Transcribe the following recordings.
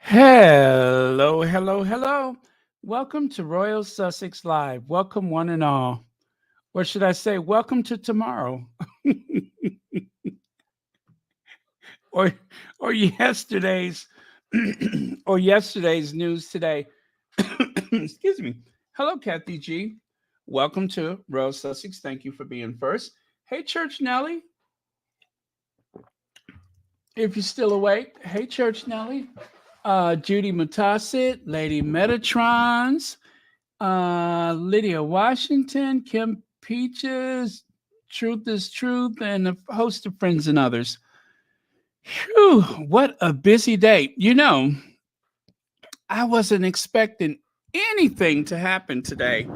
Hello, hello, hello. Welcome to Royal Sussex Live. Welcome, one and all. Or should I say, welcome to tomorrow, or or yesterday's, or yesterday's news today. Excuse me. Hello, Kathy G. Welcome to Royal Sussex. Thank you for being first. Hey, Church Nelly, if you're still awake. Hey, Church Nelly. Judy Matasit, Lady Metatrons, Lydia Washington, Kim Peaches, Truth is Truth, and a host of friends and others. Whew, what a busy day. I wasn't expecting anything to happen today.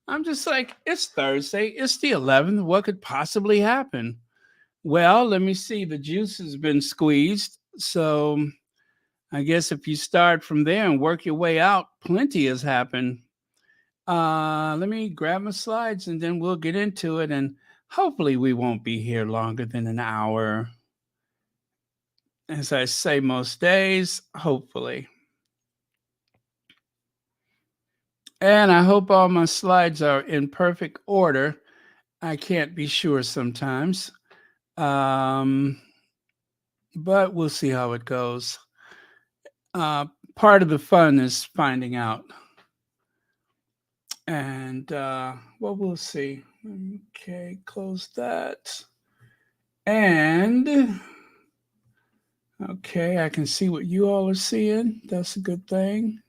I'm just like, it's Thursday, it's the 11th. What could possibly happen? Well, let me see. The juice has been squeezed. So I guess if you start from there and work your way out, plenty has happened. Let me grab my slides and then we'll get into it. And hopefully, we won't be here longer than an hour. As I say most days, hopefully. And I hope all my slides are in perfect order. I can't be sure sometimes. Um, but we'll see how it goes. Part of the fun is finding out. And well, we'll see. Okay, close that. And okay, I can see what you all are seeing. That's a good thing.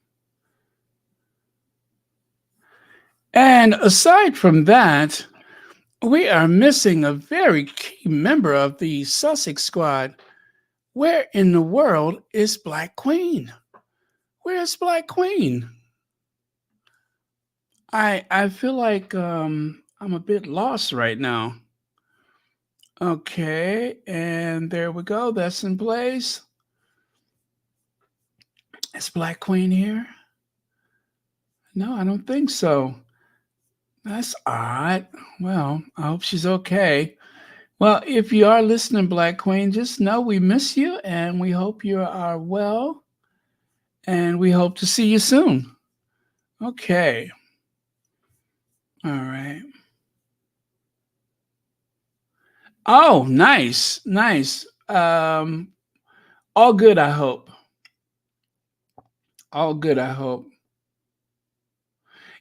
And aside from that, we are missing a very key member of the Sussex squad. Where in the world is Black Queen? Where's Black Queen? I feel like I'm a bit lost right now. Okay, and there we go. That's in place. Is Black Queen here? No, I don't think so. That's odd. Well, I hope she's okay. Well, if you are listening, Black Queen, just know we miss you and we hope you are well and we hope to see you soon. Okay. All right. Oh, nice. Nice. All good, I hope. All good, I hope.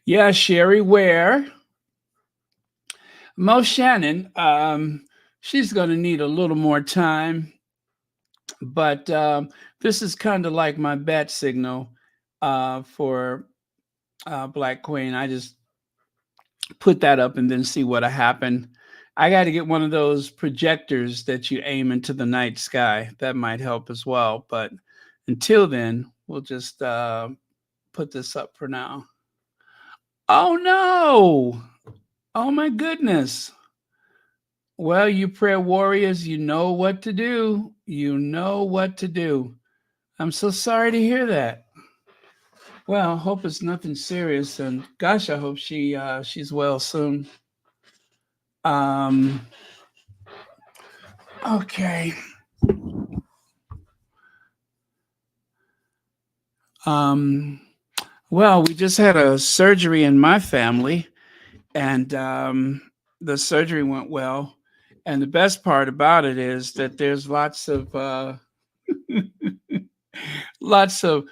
Yeah, Sherry Ware. Mo Shannon, she's going to need a little more time, but this is kind of like my bat signal for Black Queen. I just put that up and then see what happened. I got to get one of those projectors that you aim into the night sky. That might help as well. But until then, we'll just put this up for now. Oh no! Oh my goodness. Well, you prayer warriors, you know what to do. You know what to do. I'm so sorry to hear that. Well, hope it's nothing serious, and gosh, I hope she's well soon. Um, okay. Um, well, we just had a surgery in my family, and the surgery went well. And the best part about it is that there's lots of lots of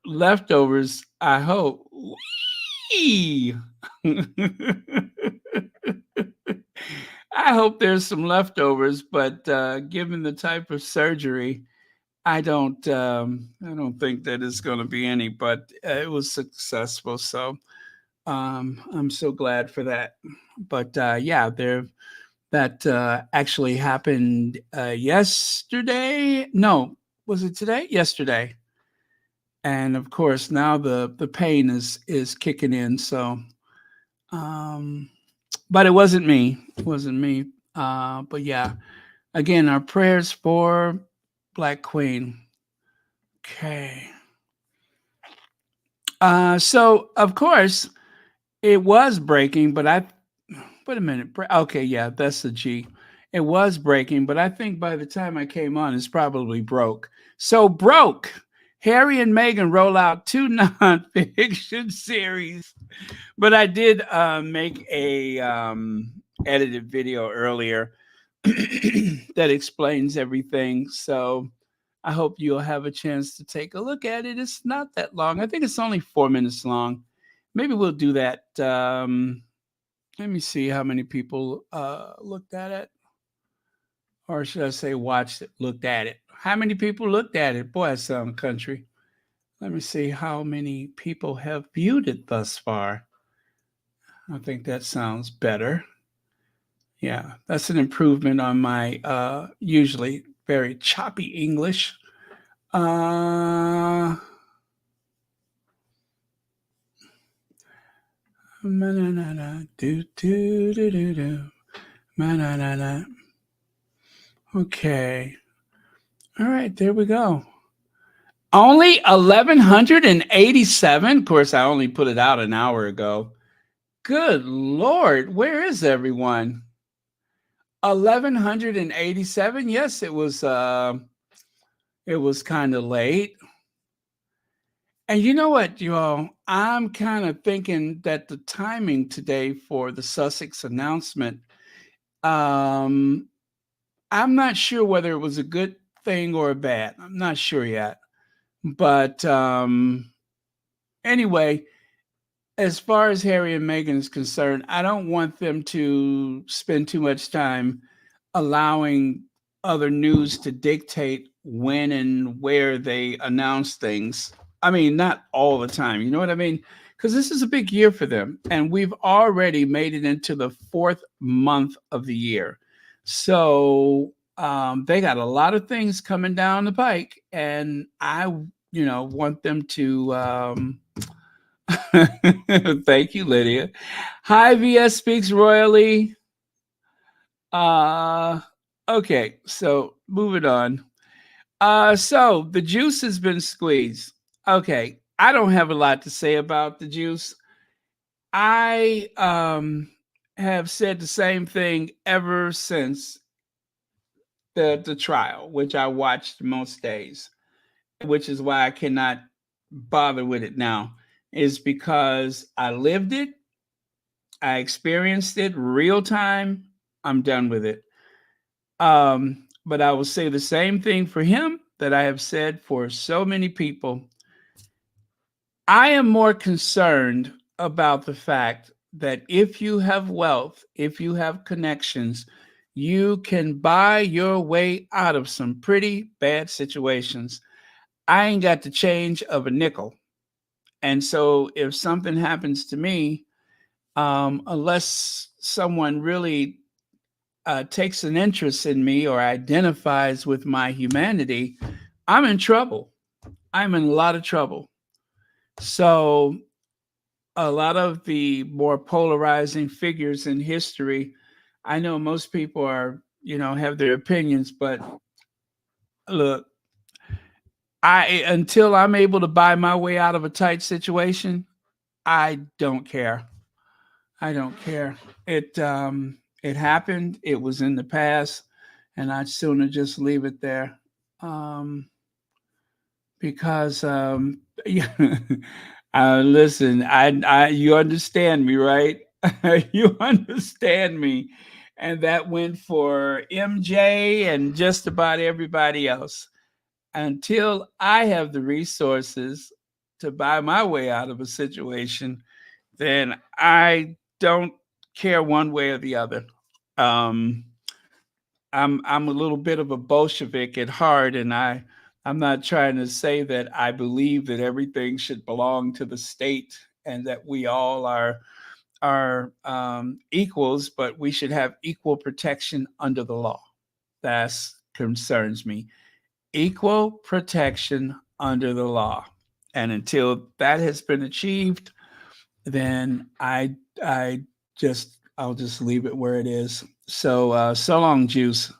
leftovers. I hope. Whee! I hope there's some leftovers, but given the type of surgery, I don't think that it's going to be any. But it was successful, so I'm so glad for that. But yeah, there that actually happened yesterday. No, was it today? Yesterday. And of course, now the pain is kicking in. So, um, but it wasn't me. It wasn't me. But yeah, again, our prayers for Black Queen. Okay. So of course it was breaking, but I wait a minute. Okay, yeah, that's the G. It was breaking, but I think by the time I came on, it's probably broke. So broke. Harry and Meghan roll out two nonfiction series. But I did make a edited video earlier that explains everything. So I hope you'll have a chance to take a look at it. It's not that long. I think it's only 4 minutes long. Maybe we'll do that. Let me see how many people looked at it. Or should I say watched it, looked at it? How many people looked at it? Boy, I sound country. Let me see how many people have viewed it thus far. I think that sounds better. Yeah, that's an improvement on my usually very choppy English. Uh, okay. All right, there we go. Only 1,187. Of course, I only put it out an hour ago. Good Lord, where is everyone? 1,187. Yes, it was kind of late. And you know what, y'all? I'm kind of thinking that the timing today for the Sussex announcement, um, I'm not sure whether it was a good thing or a bad. I'm not sure yet. But anyway, as far as Harry and Meghan is concerned, I don't want them to spend too much time allowing other news to dictate when and where they announce things. I mean, not all the time. You know what I mean? Because this is a big year for them. And we've already made it into the fourth month of the year. So they got a lot of things coming down the pike. And I, want them to. Thank you, Lydia. Hi, VS Speaks Royally. Uh, okay, so moving on. So the juice has been squeezed. Okay, I don't have a lot to say about the juice. I have said the same thing ever since the trial, which I watched most days, which is why I cannot bother with it now. Is because I lived it, I experienced it real time. I'm done with it. But I will say the same thing for him that I have said for so many people. I am more concerned about the fact that if you have wealth, if you have connections, you can buy your way out of some pretty bad situations. I ain't got the change of a nickel. And so if something happens to me, unless someone really takes an interest in me or identifies with my humanity, I'm in trouble. I'm in a lot of trouble. So, a lot of the more polarizing figures in history, I know most people are, have their opinions, but look, until I'm able to buy my way out of a tight situation, I don't care. I don't care. It happened. It was in the past, and I'd sooner just leave it there. Um, because yeah, listen, you understand me, right? You understand me, and that went for MJ and just about everybody else. Until I have the resources to buy my way out of a situation, then I don't care one way or the other. Um, I'm a little bit of a Bolshevik at heart, and I'm not trying to say that I believe that everything should belong to the state and that we all are equals, but we should have equal protection under the law. That concerns me. Equal protection under the law, and until that has been achieved, then I'll just leave it where it is. So so long, Juice.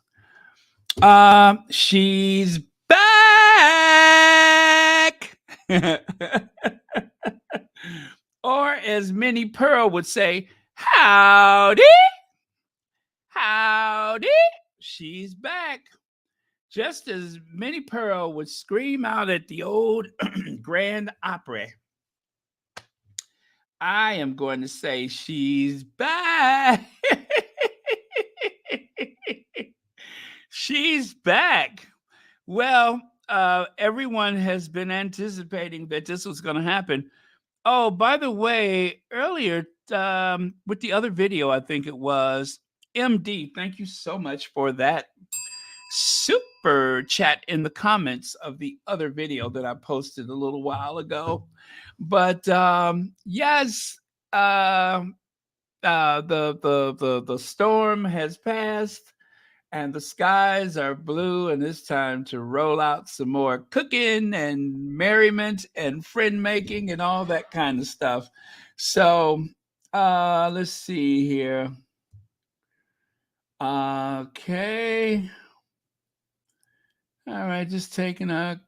She's back. Or as Minnie Pearl would say, howdy, howdy. She's back. Just as Minnie Pearl would scream out at the old Grand Opera, I am going to say she's back. She's back. Well, everyone has been anticipating that this was going to happen. Oh, by the way, earlier with the other video, I think it was MD. Thank you so much for that super chat in the comments of the other video that I posted a little while ago. But yes, the storm has passed and the skies are blue, and it's time to roll out some more cooking and merriment and friend making and all that kind of stuff. So let's see here. Okay. All right, just taking a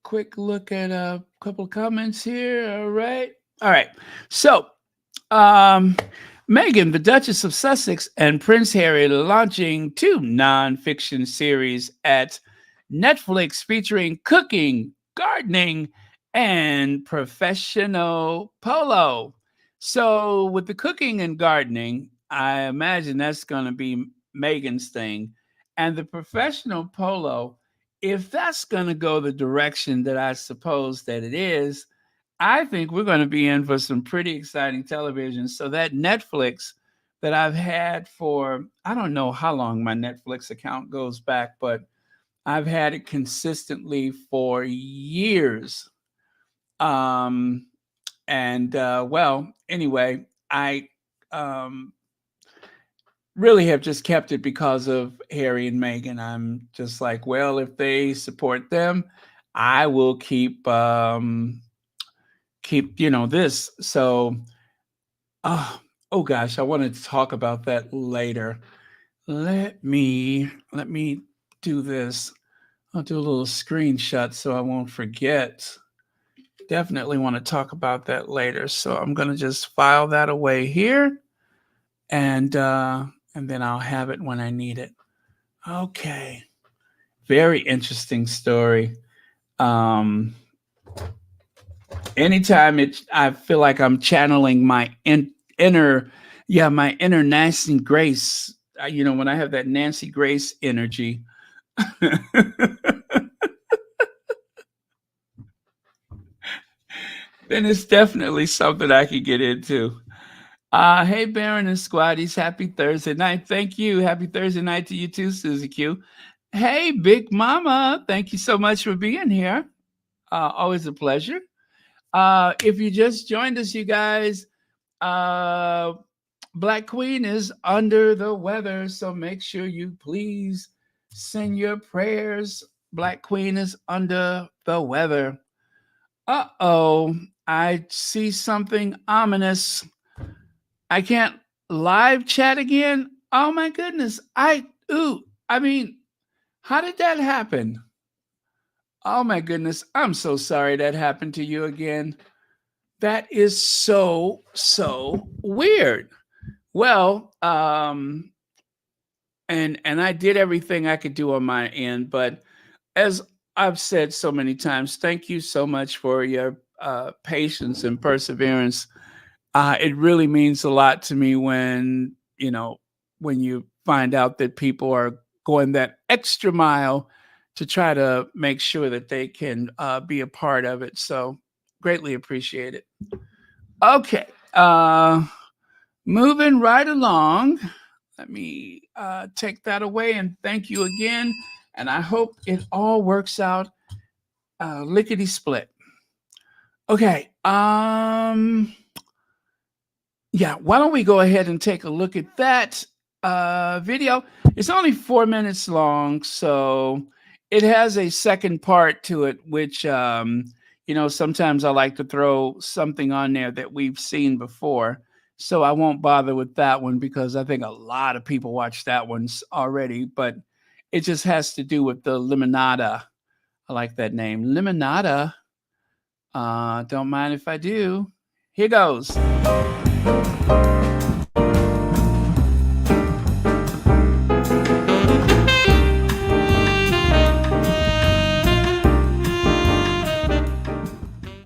quick look at a couple of comments here. All right. All right. So, Meghan, the Duchess of Sussex, and Prince Harry launching two nonfiction series at Netflix featuring cooking, gardening, and professional polo. So, with the cooking and gardening, I imagine that's going to be Meghan's thing. And the professional polo, if that's going to go the direction that I suppose that it is, I think we're going to be in for some pretty exciting television. So that Netflix that I've had for, I don't know how long my Netflix account goes back, but I've had it consistently for years. Well, anyway, I really have just kept it because of Harry and Meghan. I'm just like, well, if they support them, I will keep this. So oh gosh, I wanted to talk about that later. Let me do this. I'll do a little screenshot so I won't forget. Definitely want to talk about that later. So I'm going to just file that away here, and then I'll have it when I need it. Okay. Very interesting story. Anytime I feel like I'm channeling my inner Nancy Grace. When I have that Nancy Grace energy. Then it's definitely something I can get into. Hey, Baron and Squaddies, happy Thursday night. Thank you. Happy Thursday night to you too, Susie Q. Hey, Big Mama, thank you so much for being here. Always a pleasure. If you just joined us, you guys, Black Queen is under the weather, so make sure you please send your prayers. Black Queen is under the weather. Uh-oh, I see something ominous. I can't live chat again. Oh my goodness. How did that happen? Oh my goodness. I'm so sorry that happened to you again. That is so weird. Well, and I did everything I could do on my end, but as I've said so many times, thank you so much for your patience and perseverance. It really means a lot to me when you find out that people are going that extra mile to try to make sure that they can be a part of it. So greatly appreciate it. Okay. Moving right along. Let me take that away and thank you again. And I hope it all works out lickety split. Okay. Yeah, why don't we go ahead and take a look at that video. It's only 4 minutes long, so it has a second part to it, which, sometimes I like to throw something on there that we've seen before. So I won't bother with that one because I think a lot of people watch that one already, but it just has to do with the limonada. I like that name, limonada. Don't mind if I do. Here goes.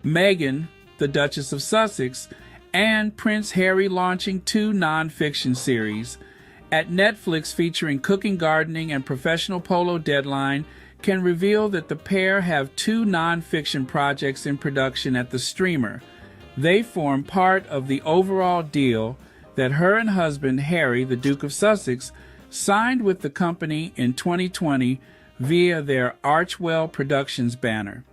Meghan, the Duchess of Sussex, and Prince Harry launching 2 nonfiction series. At Netflix, featuring cooking, gardening, and professional polo, deadline can reveal that the pair have 2 nonfiction projects in production at the streamer. They form part of the overall deal that her and husband Harry, the Duke of Sussex, signed with the company in 2020 via their Archwell Productions banner.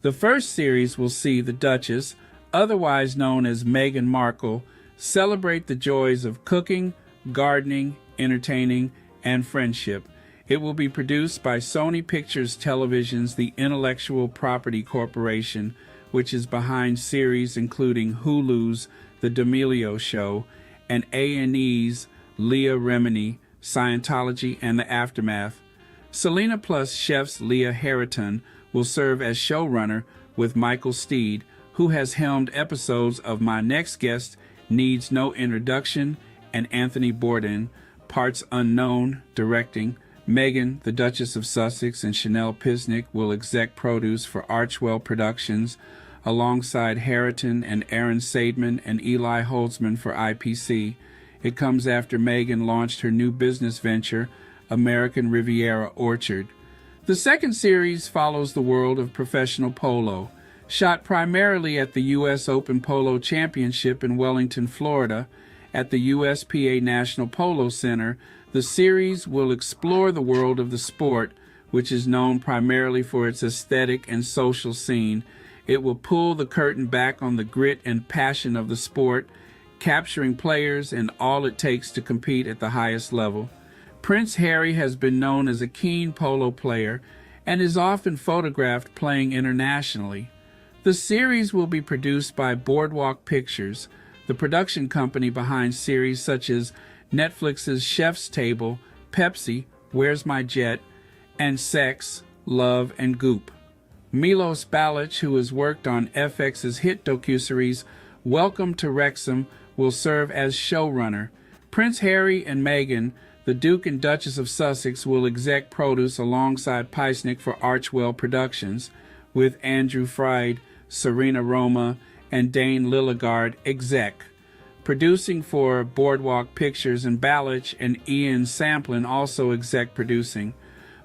The first series will see the Duchess, otherwise known as Meghan Markle, celebrate the joys of cooking, gardening, entertaining, and friendship. It will be produced by Sony Pictures Television's The Intellectual Property Corporation, which is behind series including Hulu's The D'Amelio Show and A&E's Leah Remini, Scientology, and The Aftermath. Selena Plus chefs Leah Harriton will serve as showrunner with Michael Steed, who has helmed episodes of My Next Guest Needs No Introduction, and Anthony Bourdain, parts unknown, directing. Meghan, the Duchess of Sussex, and Chanel Pisnick will exec produce for Archwell Productions, alongside Harriton and Aaron Seidman and Eli Holtzman for IPC. It comes after Meghan launched her new business venture, American Riviera Orchard. The second series follows the world of professional polo. Shot primarily at the U.S. Open Polo Championship in Wellington, Florida, at the USPA National Polo Center, the series will explore the world of the sport, which is known primarily for its aesthetic and social scene. It will pull the curtain back on the grit and passion of the sport, capturing players and all it takes to compete at the highest level. Prince Harry has been known as a keen polo player and is often photographed playing internationally. The series will be produced by Boardwalk Pictures, the production company behind series such as Netflix's Chef's Table, Pepsi, Where's My Jet, and Sex, Love, and Goop. Milos Balic, who has worked on FX's hit docuseries Welcome to Wrexham, will serve as showrunner. Prince Harry and Meghan, the Duke and Duchess of Sussex, will exec produce alongside Pisnick for Archwell Productions, with Andrew Fried, Serena Roma, and Dane Lilligard exec. Producing for Boardwalk Pictures, and Balic and Ian Samplin also exec producing.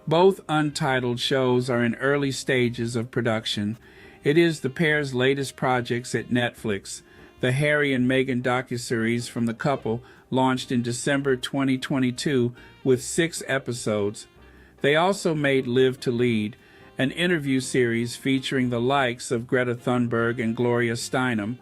Both untitled shows are in early stages of production. It is the pair's latest projects at Netflix. The Harry and Meghan docuseries from the couple launched in December 2022 with 6 episodes. They also made Live to Lead, an interview series featuring the likes of Greta Thunberg and Gloria Steinem,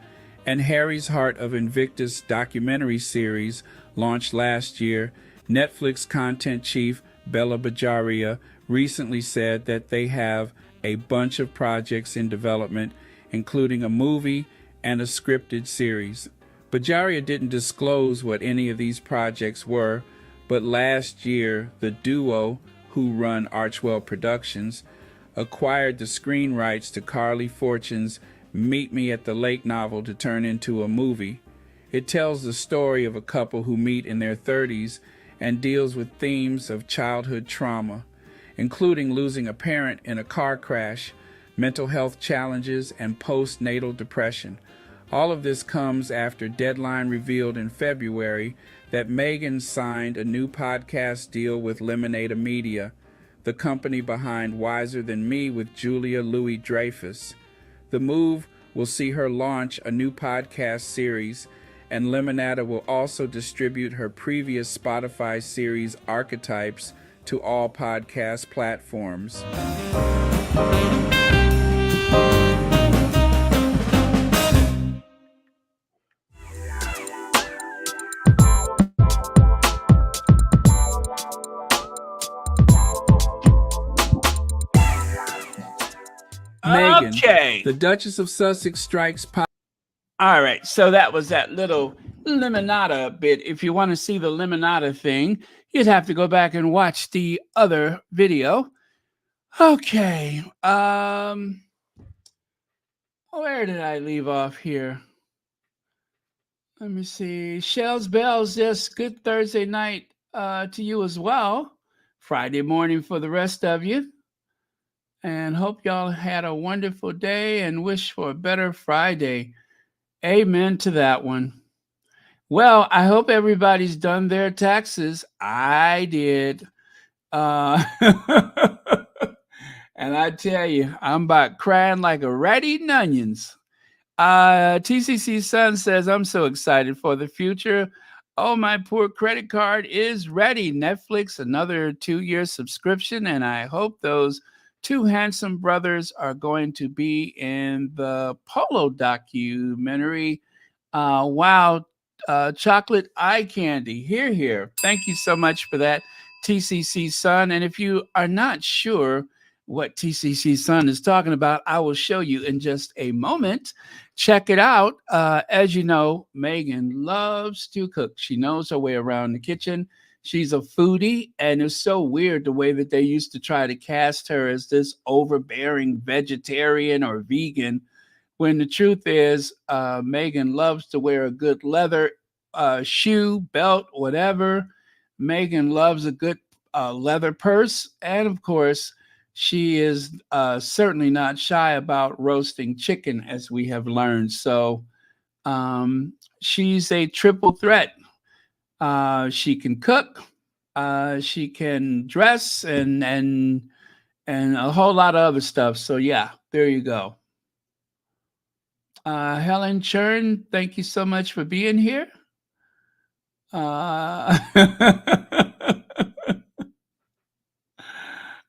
and Harry's Heart of Invictus documentary series launched last year. Netflix content chief Bella Bajaria recently said that they have a bunch of projects in development, including a movie and a scripted series. Bajaria didn't disclose what any of these projects were, but last year the duo, who run Archwell Productions, acquired the screen rights to Carly Fortune's Meet Me at the Lake novel to turn into a movie. It tells the story of a couple who meet in their 30s and deals with themes of childhood trauma, including losing a parent in a car crash, mental health challenges, and postnatal depression. All of this comes after Deadline revealed in February that Meghan signed a new podcast deal with Lemonade Media, the company behind Wiser Than Me with Julia Louis-Dreyfus. The move will see her launch a new podcast series, and Lemonada will also distribute her previous Spotify series Archetypes to all podcast platforms. Meghan, okay. The Duchess of Sussex strikes. All right, so that was that little Lemonada bit. If you want to see the Lemonada thing, you'd have to go back and watch the other video. Okay, where did I leave off here? Let me see. Shells Bells, yes, good Thursday night to you as well. Friday morning for the rest of you. And hope y'all had a wonderful day and wish for a better Friday. Amen to that one. Well, I hope everybody's done their taxes. I did. Uh, and I tell you, I'm about crying like a rat eating onions. TCC Son says, I'm so excited for the future. Oh, my poor credit card is ready. Netflix, another 2 year subscription. And I hope those two handsome brothers are going to be in the Polo documentary. Wow. Chocolate eye candy. Here, here. Thank you so much for that, TCC Son. And if you are not sure what TCC Son is talking about, I will show you in just a moment. Check it out. As you know, Megan loves to cook. She knows her way around the kitchen. She's a foodie, and it's so weird the way that they used to try to cast her as this overbearing vegetarian or vegan, when the truth is, Megan loves to wear a good leather shoe, belt, whatever. Megan loves a good leather purse. And of course, she is certainly not shy about roasting chicken, as we have learned. So she's a triple threat. She can cook, she can dress, and a whole lot of other stuff. So yeah, there you go. Helen Churn, thank you so much for being here. Uh,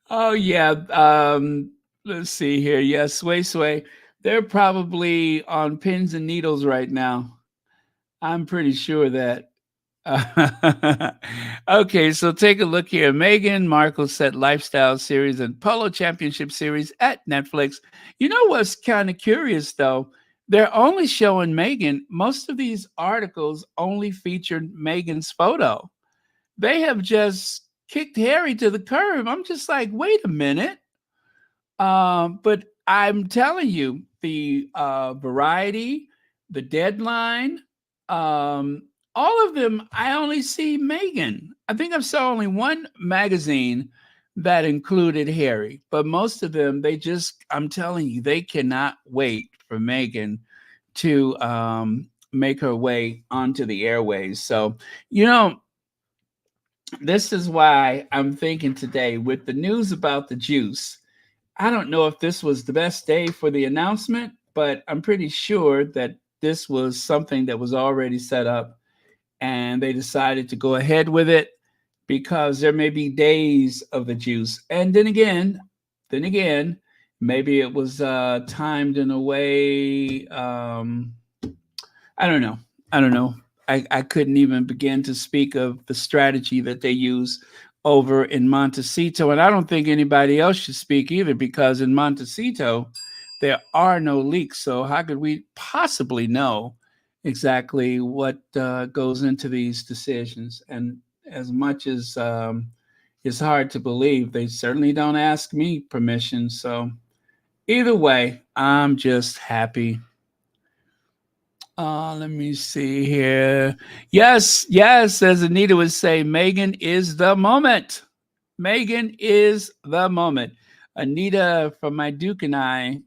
oh yeah. Let's see here. Yes, Sway Sway. They're probably on pins and needles right now. I'm pretty sure that. Okay, so take a look here. Meghan Markle set lifestyle series and polo championship series at Netflix. You know what's kind of curious though? They're only showing Meghan. Most of these articles only featured Meghan's photo. They have just kicked Harry to the curb. I'm just like, wait a minute. But I'm telling you, the Variety, the Deadline, um, all of them, I only see Megan. I think I saw only one magazine that included Harry, but most of them, they just, I'm telling you, they cannot wait for Megan to make her way onto the airways. So, you know, this is why I'm thinking today with the news about the juice. I don't know if this was the best day for the announcement, but I'm pretty sure that this was something that was already set up and they decided to go ahead with it because there may be days of the juice. And then again, maybe it was timed in a way. I don't know. I don't know. I couldn't even begin to speak of the strategy that they use over in Montecito. And I don't think anybody else should speak either because in Montecito, there are no leaks. So, how could we possibly know exactly what goes into these decisions? And as much as it's hard to believe, they certainly don't ask me permission. So, either way, I'm just happy. Let me see here. Yes, yes, as Anita would say, Megan is the moment. Megan is the moment. Anita from My Duke and I,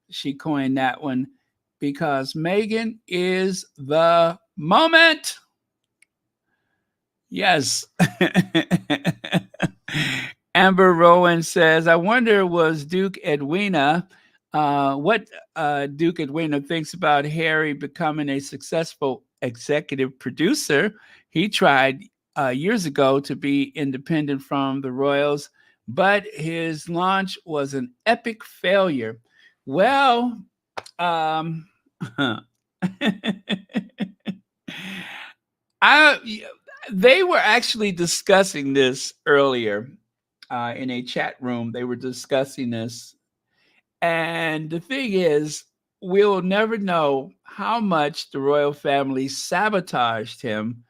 she coined that one because Megan is the moment. Yes. Amber Rowan says, I wonder was Duke Edwina, what Duke Edwina thinks about Harry becoming a successful executive producer. He tried years ago to be independent from the Royals, but his launch was an epic failure. Well, um, I they were actually discussing this earlier in a chat room. They were discussing this, and the thing is, we'll never know how much the royal family sabotaged him,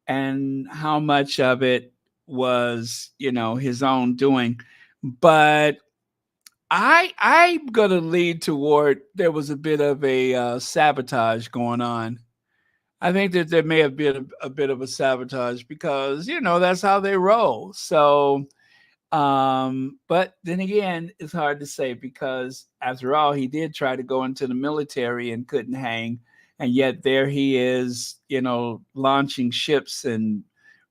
and how much of it was, his own doing. But I'm gonna lead toward there was a bit of a sabotage going on. I think that there may have been a bit of a sabotage because that's how they roll. So But then again, it's hard to say because after all, he did try to go into the military and couldn't hang. And yet there he is, launching ships and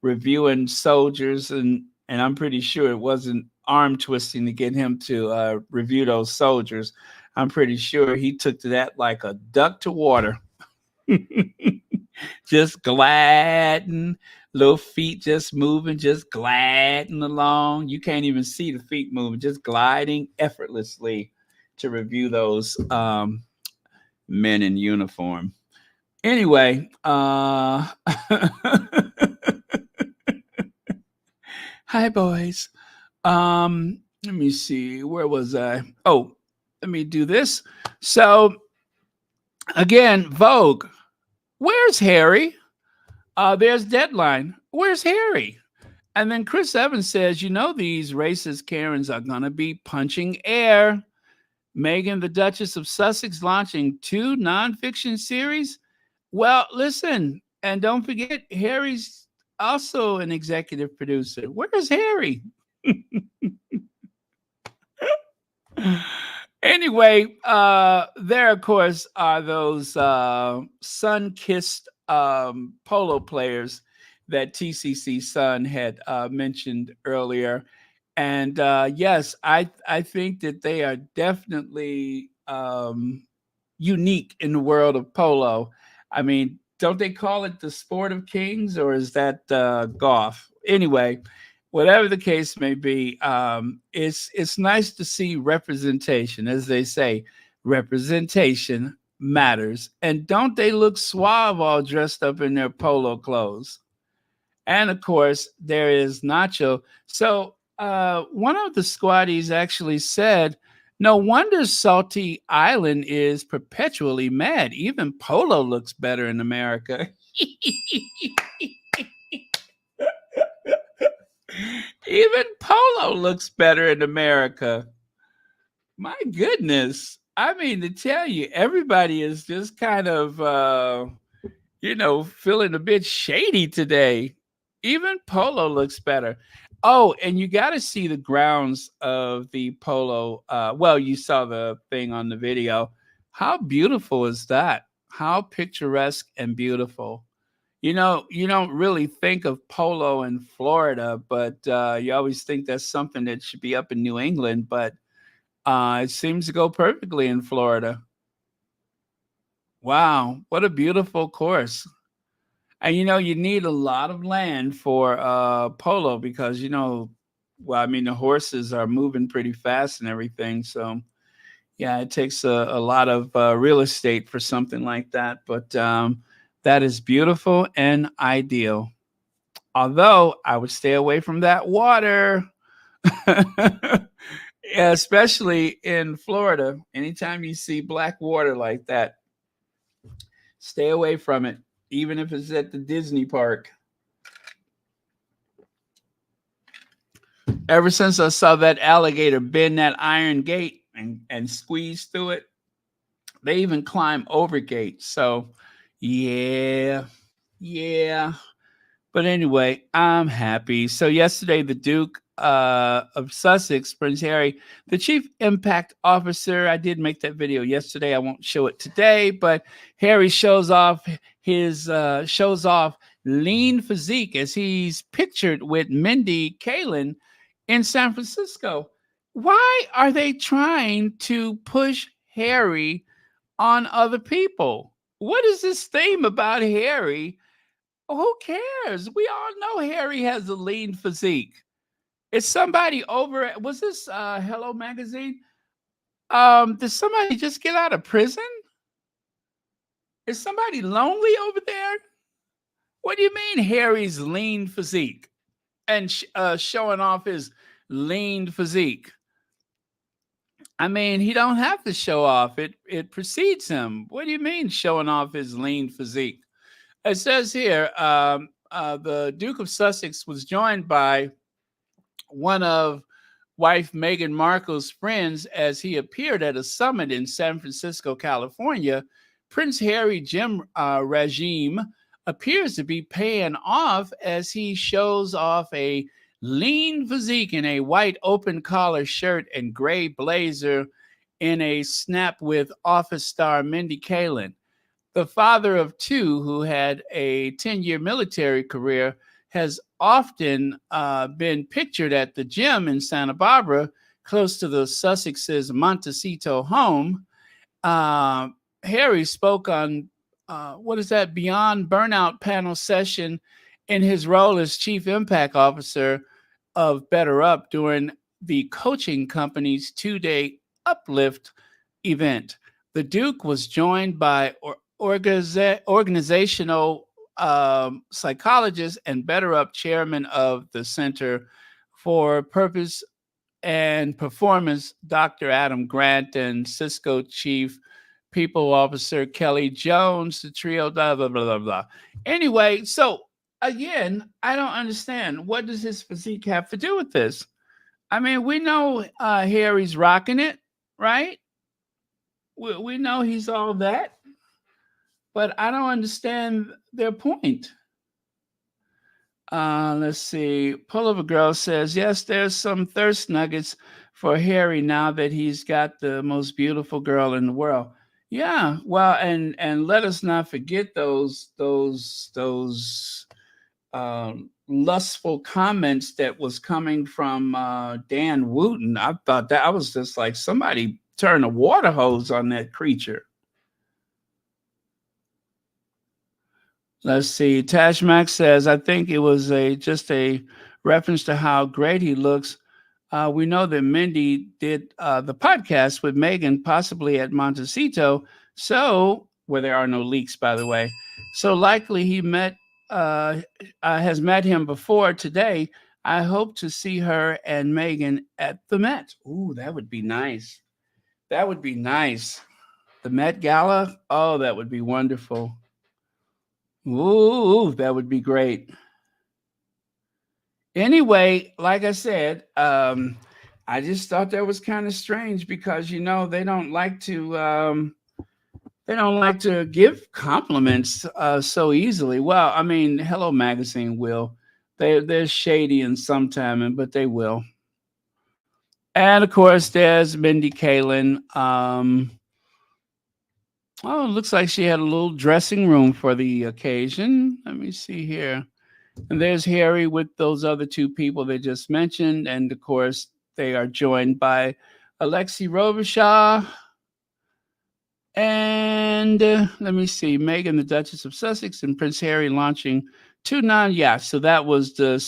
reviewing soldiers. And I'm pretty sure it wasn't arm twisting to get him to review those soldiers. I'm pretty sure he took to that like a duck to water. Just gliding, little feet just moving, just gliding along. You can't even see the feet moving, just gliding effortlessly to review those men in uniform. Anyway, hi boys. Let me see, where was I? Oh, let me do this. So again, Vogue. Where's Harry? There's Deadline. Where's Harry? And then Chris Evans says, these racist Karens are going to be punching air. Meghan, the Duchess of Sussex, launching 2 nonfiction series. Well, listen, and don't forget, Harry's also an executive producer. Where's Harry? Anyway, there, of course, are those sun-kissed polo players that TCC Sun had mentioned earlier. And yes, I think that they are definitely unique in the world of polo. I mean, don't they call it the sport of kings, or is that golf? Anyway, whatever the case may be, it's nice to see representation, as they say. Representation matters, and don't they look suave, all dressed up in their polo clothes? And of course, there is Nacho. So one of the squaddies actually said, no wonder Salty Island is perpetually mad. Even polo looks better in America. Even polo looks better in America. My goodness. I mean, to tell you, everybody is just kind of, feeling a bit shady today. Even polo looks better. Oh, and you got to see the grounds of the polo. Well, you saw the thing on the video. How beautiful is that? How picturesque and beautiful. You don't really think of polo in Florida, but you always think that's something that should be up in New England. But it seems to go perfectly in Florida. Wow, what a beautiful course. And you need a lot of land for polo because well, I mean the horses are moving pretty fast and everything. So yeah, it takes a lot of real estate for something like that. But that is beautiful and ideal. Although I would stay away from that water. Yeah, especially in Florida. Anytime you see black water like that, stay away from it, even if it's at the Disney park. Ever since I saw that alligator bend that iron gate and squeeze through it, they even climb over gates. So, yeah, yeah. But anyway, I'm happy. So yesterday, the Duke of Sussex, Prince Harry, the Chief Impact Officer, I did make that video yesterday. I won't show it today, but Harry shows off lean physique as he's pictured with Mindy Kaling in San Francisco. Why are they trying to push Harry on other people? What is this theme about Harry? Who cares? We all know Harry has a lean physique. Is somebody over at, was this Hello Magazine? Did somebody just get out of prison? Is somebody lonely over there? What do you mean Harry's lean physique and showing off his lean physique? I mean, he don't have to show off. It precedes him. What do you mean showing off his lean physique? It says here, the Duke of Sussex was joined by one of wife Meghan Markle's friends as he appeared at a summit in San Francisco, California. Prince Harry Jim regime appears to be paying off as he shows off a lean physique in a white open collar shirt and gray blazer in a snap with office star Mindy Kaling. The father of two who had a 10-year military career has often been pictured at the gym in Santa Barbara, close to the Sussex's Montecito home. uh, Harry spoke on what is that Beyond Burnout panel session in his role as Chief Impact Officer of Better Up during the coaching company's 2-day Uplift event. The Duke was joined by organizational psychologist and Better Up chairman of the Center for Purpose and Performance, Dr. Adam Grant, and Cisco Chief People Officer Kelly Jones, the trio, blah, blah, blah, blah, blah. Anyway, so again, I don't understand. What does his physique have to do with this? I mean, we know Harry's rocking it, right? We know he's all that, but I don't understand their point. Let's see. Pullover Girl says, yes, there's some thirst nuggets for Harry now that he's got the most beautiful girl in the world. Yeah, well, and let us not forget those lustful comments that was coming from Dan Wooten. I thought that I was just like somebody turned a water hose on that creature. Let's see. Tash Max says, I think it was just a reference to how great he looks. We know that Mindy did the podcast with Meghan, possibly at Montecito. So, where there are no leaks, by the way. So likely he has met him before today. I hope to see her and Meghan at the Met. Ooh, that would be nice. That would be nice. The Met Gala. Oh, that would be wonderful. Ooh, that would be great. Anyway, like I said, I just thought that was kind of strange because they don't like to give compliments so easily. Well, I mean, Hello Magazine will. They're shady in some time, but they will. And of course, there's Mindy Kaling. Oh, it looks like she had a little dressing room for the occasion. Let me see here. And there's Harry with those other two people they just mentioned. And of course, they are joined by Alexei Robichaud. And let me see, Meghan, the Duchess of Sussex, and Prince Harry launching two non-yachts. So that was the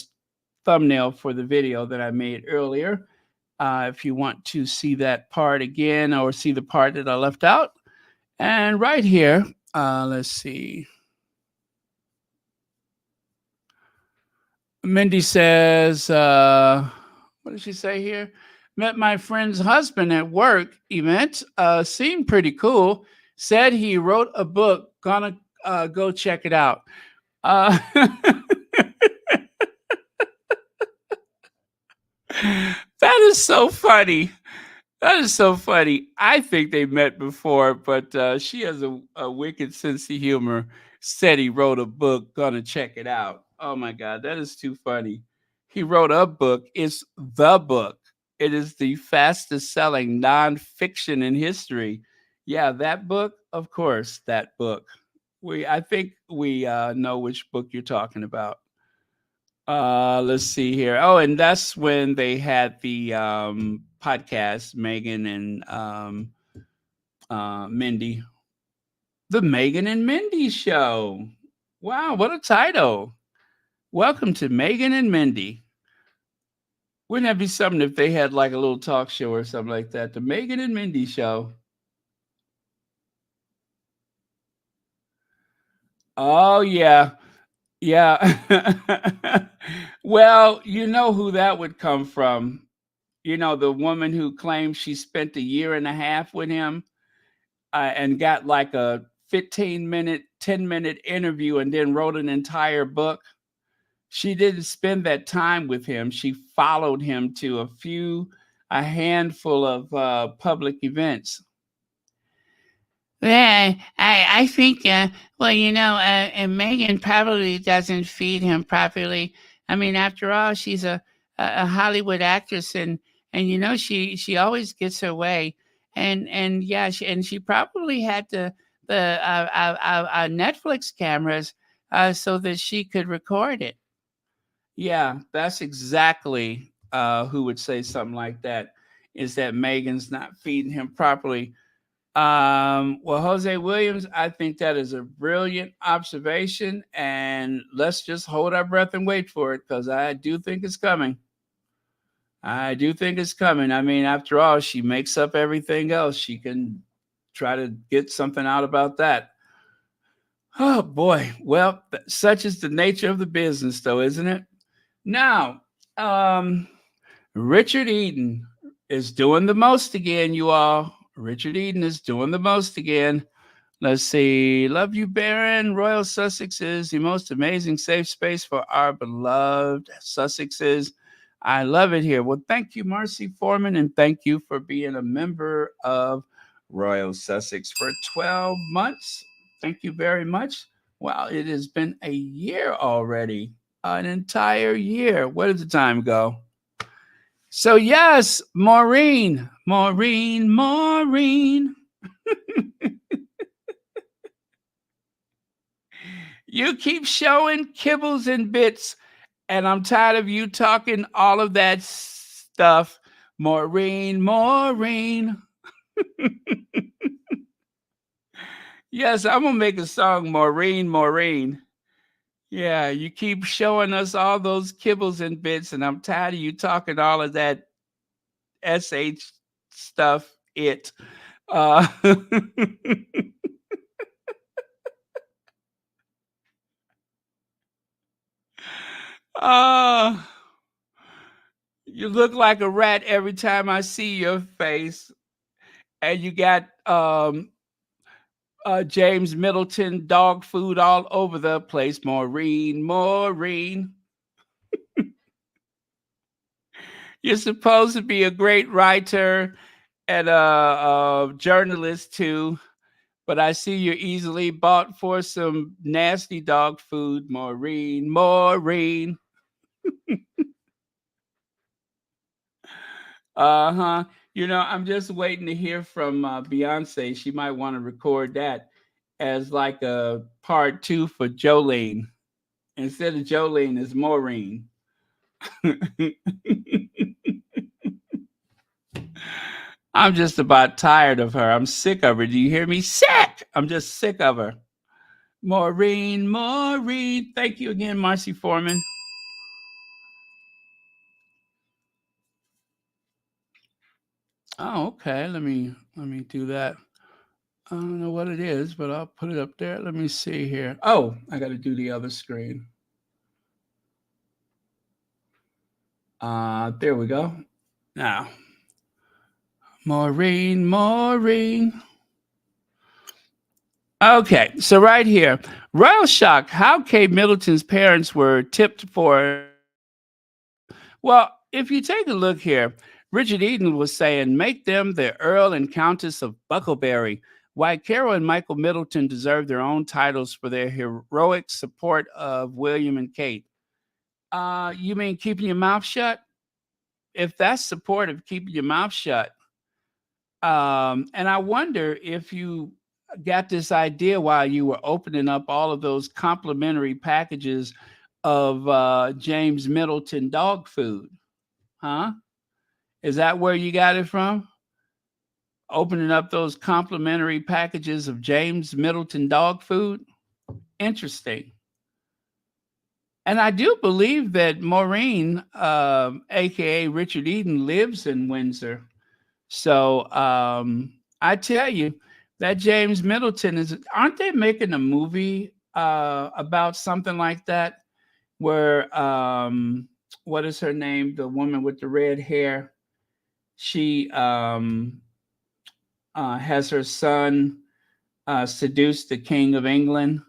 thumbnail for the video that I made earlier. If you want to see that part again or see the part that I left out. And right here, let's see. Mindy says, what did she say here? Met my friend's husband at work event. Seemed pretty cool. Said he wrote a book. Gonna go check it out. That is so funny. That is so funny. I think they met before, but she has a wicked sense of humor. Said he wrote a book. Gonna check it out. Oh my God, that is too funny. He wrote a book. It's the book. It is the fastest selling nonfiction in history. Yeah, that book, of course, that book. I think we know which book you're talking about. Let's see here. Oh, and that's when they had the podcast, Meghan and Mindy. The Meghan and Mindy Show. Wow, what a title. Welcome to Meghan and Mindy. Wouldn't that be something if they had like a little talk show or something like that? The Meghan and Mindy Show. Oh, yeah. Yeah. Well, you know who that would come from. You know, the woman who claims she spent a year and a half with him and got like a 15-minute, 10-minute interview and then wrote an entire book. She didn't spend that time with him. She followed him to a handful of public events. Yeah, I think, well, and Meghan probably doesn't feed him properly. I mean, after all, she's a a Hollywood actress, and she always gets her way, and yeah, she probably had the Netflix cameras so that she could record it. Yeah, that's exactly who would say something like that. Is that Megan's not feeding him properly? Well, Jose Williams, I think that is a brilliant observation, and let's just hold our breath and wait for it because I do think it's coming. I do think it's coming. I mean, after all, she makes up everything else. She can try to get something out about that. Oh boy. Well, such is the nature of the business, though, isn't it? Now, um, Richard Eden is doing the most again, you all. Richard Eden is doing the most again. Let's see. Love you, Baron. Royal Sussex is the most amazing safe space for our beloved Sussexes. I love it here. Well, thank you, Marcy Foreman, and thank you for being a member of Royal Sussex for 12 months. Thank you very much. Wow, it has been a year already, an entire year. Where did the time go? So, yes, Maureen, Maureen, Maureen. You keep showing kibbles and bits, and I'm tired of you talking all of that stuff. Maureen, Maureen. Yes, I'm gonna make a song, Maureen, Maureen. Yeah, you keep showing us all those kibbles and bits, and I'm tired of you talking all of that sh stuff. It. Uh, uh, you look like a rat every time I see your face, and you got James Middleton dog food all over the place. Maureen, Maureen. You're supposed to be a great writer and a journalist too, but I see you're easily bought for some nasty dog food. Maureen, Maureen. Uh huh. I'm just waiting to hear from Beyonce. She might want to record that as like a part two for Jolene. Instead of Jolene, it's Maureen. I'm just about tired of her. I'm sick of her. Do you hear me? Sick. I'm just sick of her. Maureen, Maureen. Thank you again, Marcy Foreman. Oh, okay. Let me do that. I don't know what it is, but I'll put it up there. Let me see here. Oh, I got to do the other screen. There we go. Now, Maureen, Maureen. Okay, so right here, royal shock. How Kate Middleton's parents were tipped for. Well, if you take a look here, Richard Eden was saying, make them the Earl and Countess of Bucklebury. Why Carol and Michael Middleton deserve their own titles for their heroic support of William and Kate. You mean keeping your mouth shut? If that's support of keeping your mouth shut, and I wonder if you got this idea while you were opening up all of those complimentary packages of James Middleton dog food, huh? Is that where you got it from? Opening up those complimentary packages of James Middleton dog food? Interesting. And I do believe that Maureen, aka Richard Eden, lives in Windsor. So I tell you, that James Middleton is. Aren't they making a movie about something like that? Where what is her name? The woman with the red hair. She has her son seduce the King of England.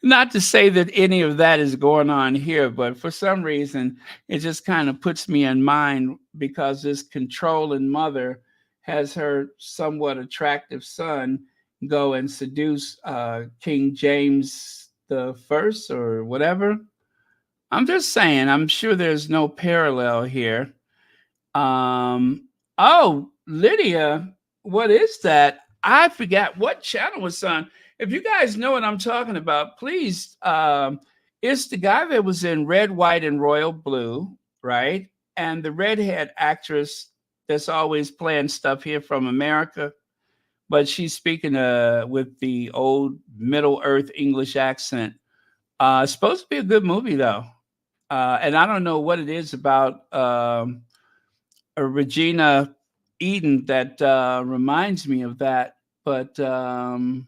Not to say that any of that is going on here, but for some reason, it just kind of puts me in mind because this controlling mother has her somewhat attractive son go and seduce King James the First or whatever. I'm just saying, I'm sure there's no parallel here. Um, oh, Lydia, what is that? I forgot what channel was on. If you guys know what I'm talking about, please. It's the guy that was in Red, White, and Royal Blue, right? And the redhead actress that's always playing stuff here from America, but she's speaking with the old Middle Earth English accent. It's supposed to be a good movie though, and I don't know what it is about Regina Eden that reminds me of that. But oh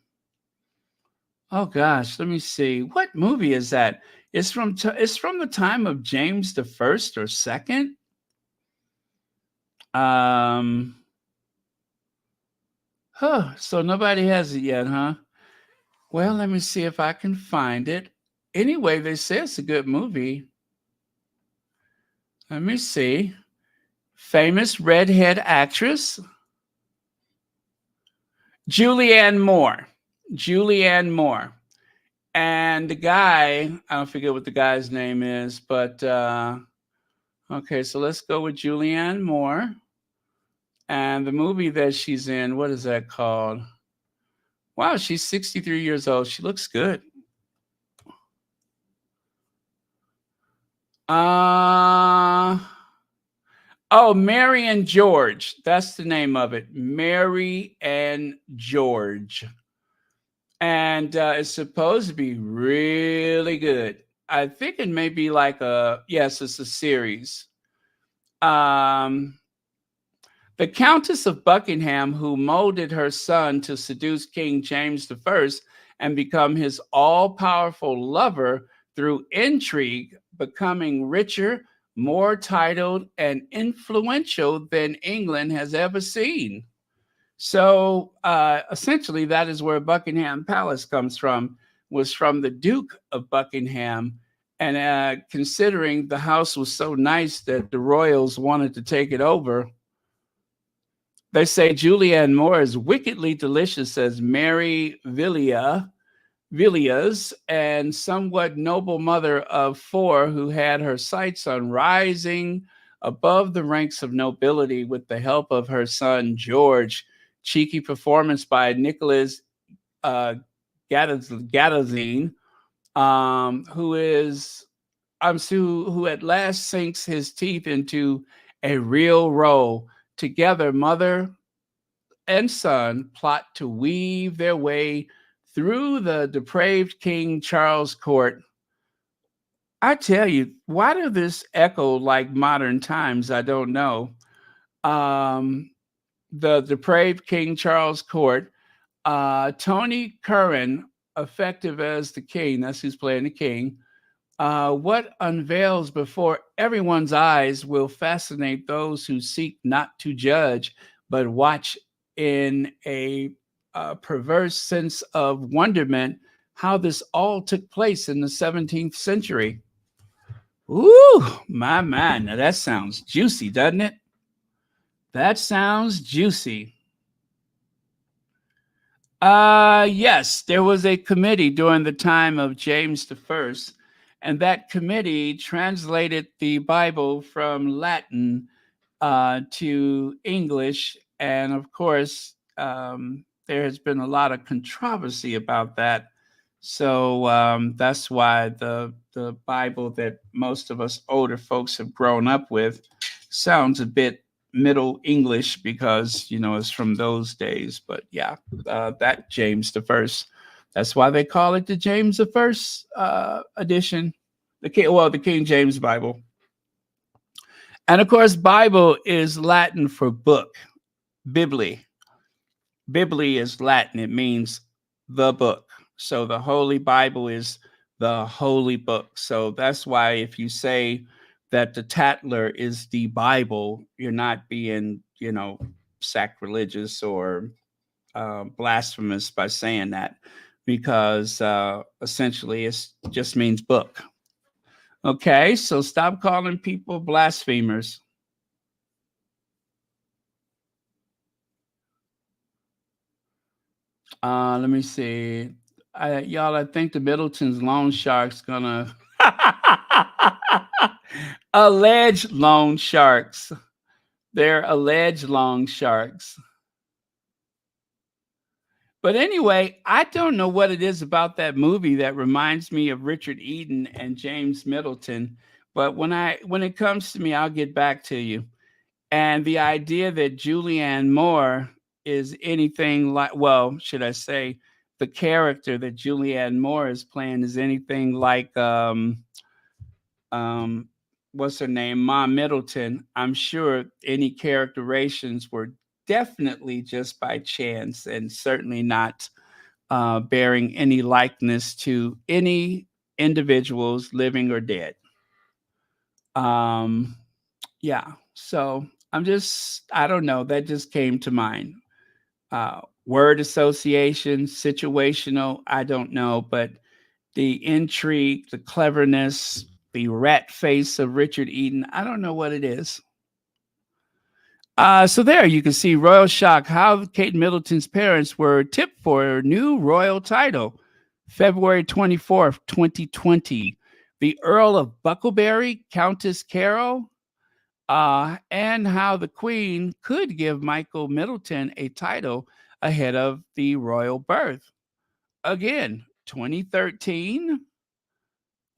gosh, let me see. What movie is that? It's from the time of James the First or Second. Um, huh. So nobody has it yet, huh? Well, let me see if I can find it. Anyway, they say it's a good movie. Let me see. Famous redhead actress Julianne Moore. Julianne Moore. And the guy, I don't forget what the guy's name is, but okay, so let's go with Julianne Moore. And the movie that she's in, what is that called? Wow, she's 63 years old. She looks good. Uh oh, Mary and George. That's the name of it. Mary and George. And it's supposed to be really good. I think it may be like yes, it's a series. Um, the Countess of Buckingham, who molded her son to seduce King James I and become his all powerful lover through intrigue, becoming richer, more titled, and influential than England has ever seen. So essentially, that is where Buckingham Palace comes from, was from the Duke of Buckingham. And considering the house was so nice that the royals wanted to take it over, they say Julianne Moore is wickedly delicious as Mary Villiers, and somewhat noble mother of four who had her sights on rising above the ranks of nobility with the help of her son George. Cheeky performance by Nicholas uh, Gattazine, who is who at last sinks his teeth into a real role. Together, mother and son plot to weave their way through the depraved King Charles court. I tell you, why does this echo like modern times? I don't know. Um, the depraved King Charles court. Tony Curran, effective as the king, that's who's playing the king. What unveils before everyone's eyes will fascinate those who seek not to judge, but watch in a perverse sense of wonderment how this all took place in the 17th century. Ooh, my man. Now that sounds juicy, doesn't it? That sounds juicy. Yes, there was a committee during the time of James the First, and that committee translated the Bible from Latin to English. And of course, there has been a lot of controversy about that. So that's why the Bible that most of us older folks have grown up with sounds a bit Middle English because it's from those days. But yeah, that James the First. That's why they call it the James the First edition. The King James Bible. And of course, Bible is Latin for book. Bibli. Bibli is Latin. It means the book. So the Holy Bible is the holy book. So that's why if you say that the Tatler is the Bible, you're not being, sacrilegious or blasphemous by saying that, because essentially it just means book. Okay, so stop calling people blasphemers. Let me see. Y'all, I think the Middleton's loan shark's gonna. Alleged loan sharks. They're alleged loan sharks. But anyway, I don't know what it is about that movie that reminds me of Richard Eden and James Middleton. But when it comes to me, I'll get back to you. And the idea that Julianne Moore is anything like, well, should I say, the character that Julianne Moore is playing is anything like, um, what's her name, Ma Middleton. I'm sure any characterizations were definitely just by chance and certainly not bearing any likeness to any individuals living or dead. Um, yeah, so I don't know, that just came to mind. Word association, situational, I don't know, but the intrigue, the cleverness, the rat face of Richard Eden, I don't know what it is. So there you can see Royal Shock, how Kate Middleton's parents were tipped for a new royal title, February 24th, 2020. The Earl of Bucklebury, Countess Carol, and how the Queen could give Michael Middleton a title ahead of the royal birth. Again, 2013.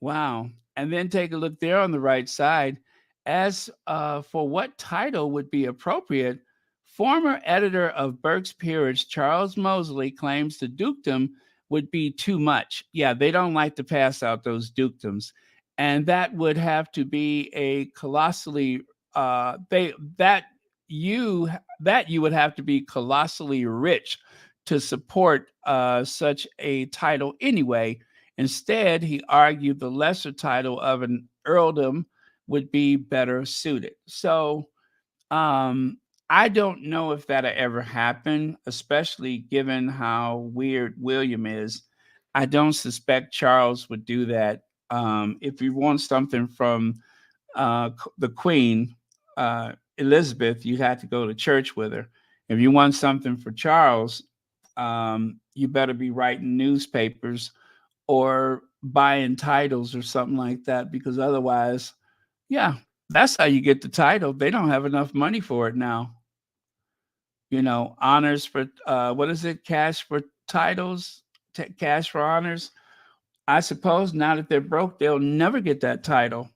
Wow. And then take a look there on the right side. As for what title would be appropriate, former editor of Burke's Peerage, Charles Mosley, claims the dukedom would be too much. Yeah, they don't like to pass out those dukedoms. And that would have to be a colossally they that you would have to be colossally rich to support such a title anyway. Instead, he argued the lesser title of an earldom would be better suited. So um, I don't know if that'll ever happen, especially given how weird William is. I don't suspect Charles would do that. If you want something from the Queen, Elizabeth, you had to go to church with her. If you want something for Charles, you better be writing newspapers or buying titles or something like that because otherwise, yeah, that's how you get the title. They don't have enough money for it now. Honors for what is it? Cash for titles, cash for honors. I suppose now that they're broke, they'll never get that title.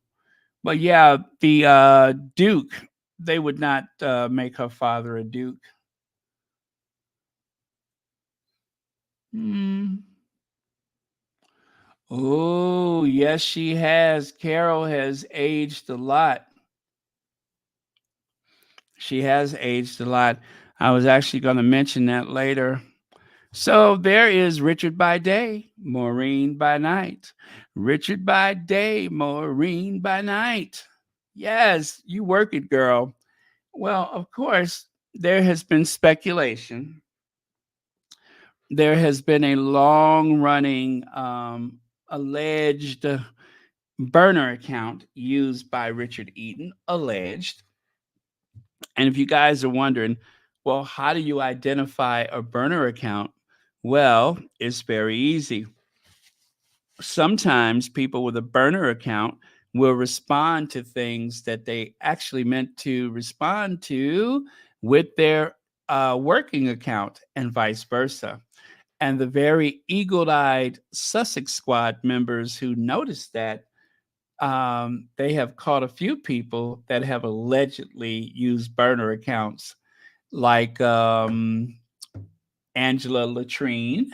But yeah, the Duke, they would not make her father a Duke. Hmm. Oh, yes, she has. Carol has aged a lot. She has aged a lot. I was actually going to mention that later. So there is Richard by day, Maureen by night. Richard by day, Maureen by night. Yes, you work it, girl. Well, of course, there has been speculation. There has been a long running alleged burner account used by Richard Eaton, alleged. And if you guys are wondering, well, how do you identify a burner account? Well, it's very easy. Sometimes people with a burner account will respond to things that they actually meant to respond to with their working account, and vice versa. And the very eagle eyed Sussex squad members who noticed that, they have caught a few people that have allegedly used burner accounts, like Angela Latrine,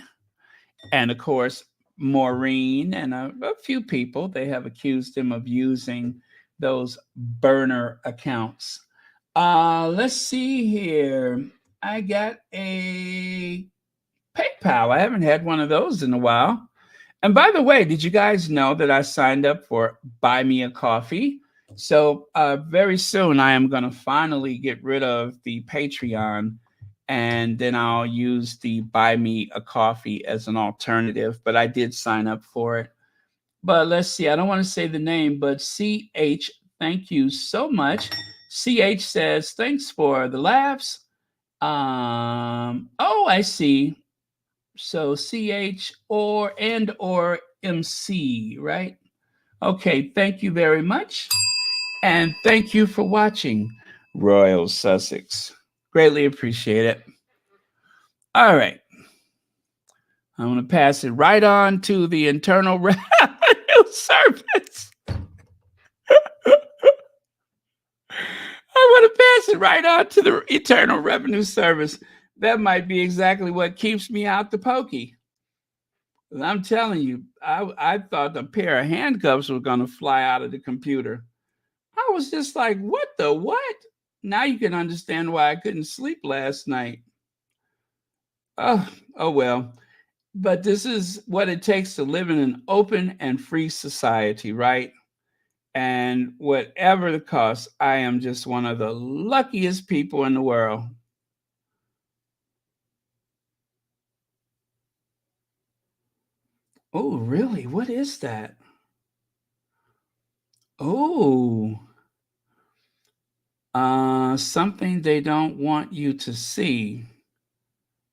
and of course, Maureen, and a few people. They have accused him of using those burner accounts. Let's see here. I got a PayPal. I haven't had one of those in a while. And by the way, did you guys know that I signed up for Buy Me a Coffee? So very soon I am going to finally get rid of the Patreon, and then I'll use the Buy Me a Coffee as an alternative. But I did sign up for it. But let's see, I don't want to say the name, but CH, thank you so much. CH says, thanks for the laughs. Oh, I see. So CH or MC, right? Okay, thank you very much. And thank you for watching Royal Sussex. Greatly appreciate it. All right. I'm going to pass it right on to the Internal Revenue Service. I want to pass it right on to the Internal Revenue Service. That might be exactly what keeps me out the pokey. I'm telling you, I thought a pair of handcuffs were going to fly out of the computer. I was just like, what the what? Now you can understand why I couldn't sleep last night. Oh, oh well. But this is what it takes to live in an open and free society, right? And whatever the cost, I am just one of the luckiest people in the world. Oh, really? What is that? Oh, something they don't want you to see.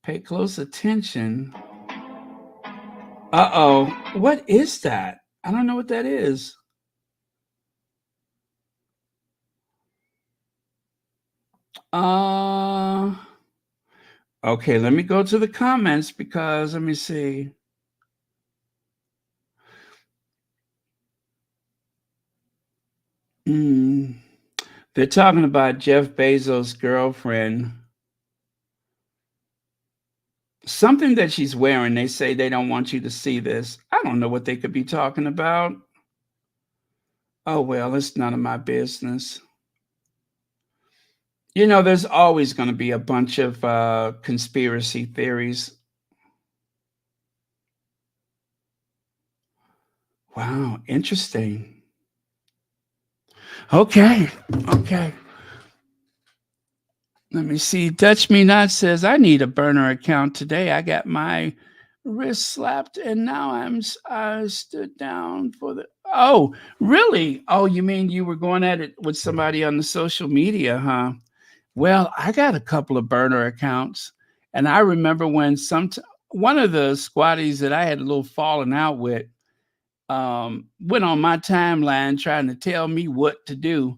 Pay close attention. Uh-oh. What is that? I don't know what that is. Uh, okay, let me go to the comments because let me see. Mm, they're talking about Jeff Bezos' girlfriend. Something that she's wearing. They say they don't want you to see this. I don't know what they could be talking about. Oh, well, it's none of my business. You know, there's always going to be a bunch of conspiracy theories. Wow, interesting. Okay, okay. Let me see. Dutch Me Not says, I need a burner account today. I got my wrist slapped and now I stood down for the. Oh, really? Oh, you mean you were going at it with somebody on the social media, huh? Well, I got a couple of burner accounts. And I remember when one of the squatties that I had a little falling out with went on my timeline trying to tell me what to do.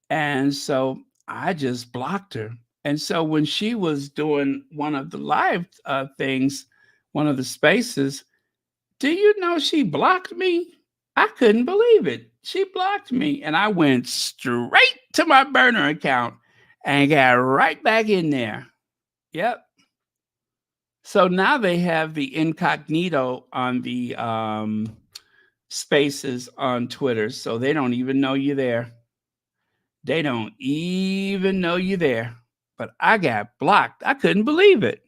And so I just blocked her. And so when she was doing one of the live things, one of the spaces, do you know she blocked me? I couldn't believe it. She blocked me. And I went straight to my burner account and got right back in there. Yep. So now they have the incognito on the spaces on Twitter. So they don't even know you're there. They don't even know you're there. But I got blocked. I couldn't believe it.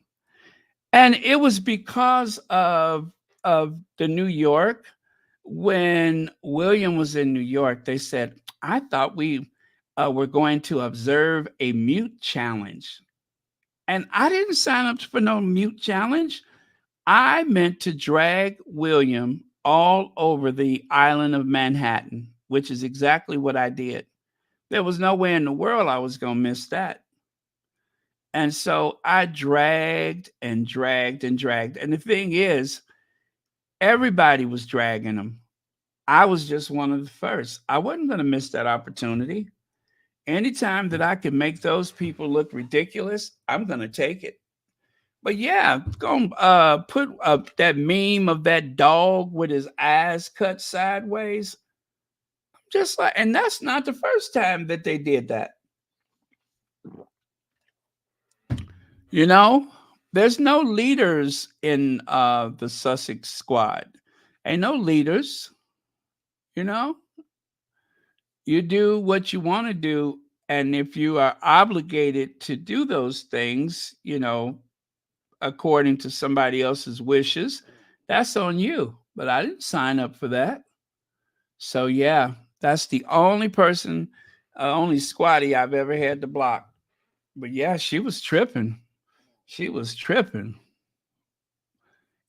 And it was because of the New York. When William was in New York, they said, I thought we were going to observe a mute challenge. And I didn't sign up for no mute challenge. I meant to drag William all over the island of Manhattan, which is exactly what I did. There was no way in the world I was going to miss that. And so I dragged and dragged and dragged. And the thing is, everybody was dragging him. I was just one of the first. I wasn't going to miss that opportunity. Anytime that I can make those people look ridiculous, I'm going to take it. But yeah, going put that meme of that dog with his eyes cut sideways. Just like, and that's not the first time that they did that. You know, there's no leaders in the Sussex squad. Ain't no leaders. You know, you do what you want to do, and if you are obligated to do those things, according to somebody else's wishes, that's on you. But I didn't sign up for that. So yeah, that's the only person, only squatty I've ever had to block. But yeah, she was tripping. She was tripping.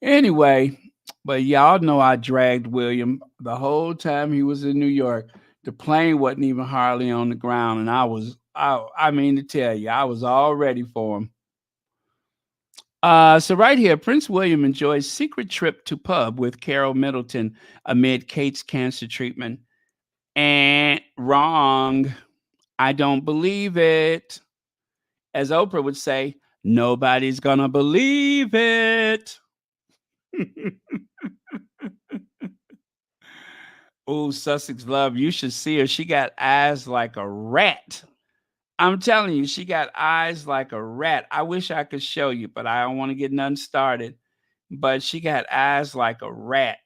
Anyway, but y'all know I dragged William the whole time he was in New York. The plane wasn't even hardly on the ground, and I mean to tell you, I was all ready for him. So right here, Prince William enjoys secret trip to pub with Carol Middleton amid Kate's cancer treatment. And wrong. I don't believe it. As Oprah would say, nobody's gonna believe it. Oh, Sussex Love, you should see her. She got eyes like a rat. I'm telling you, she got eyes like a rat. I wish I could show you, but I don't want to get nothing started. But she got eyes like a rat.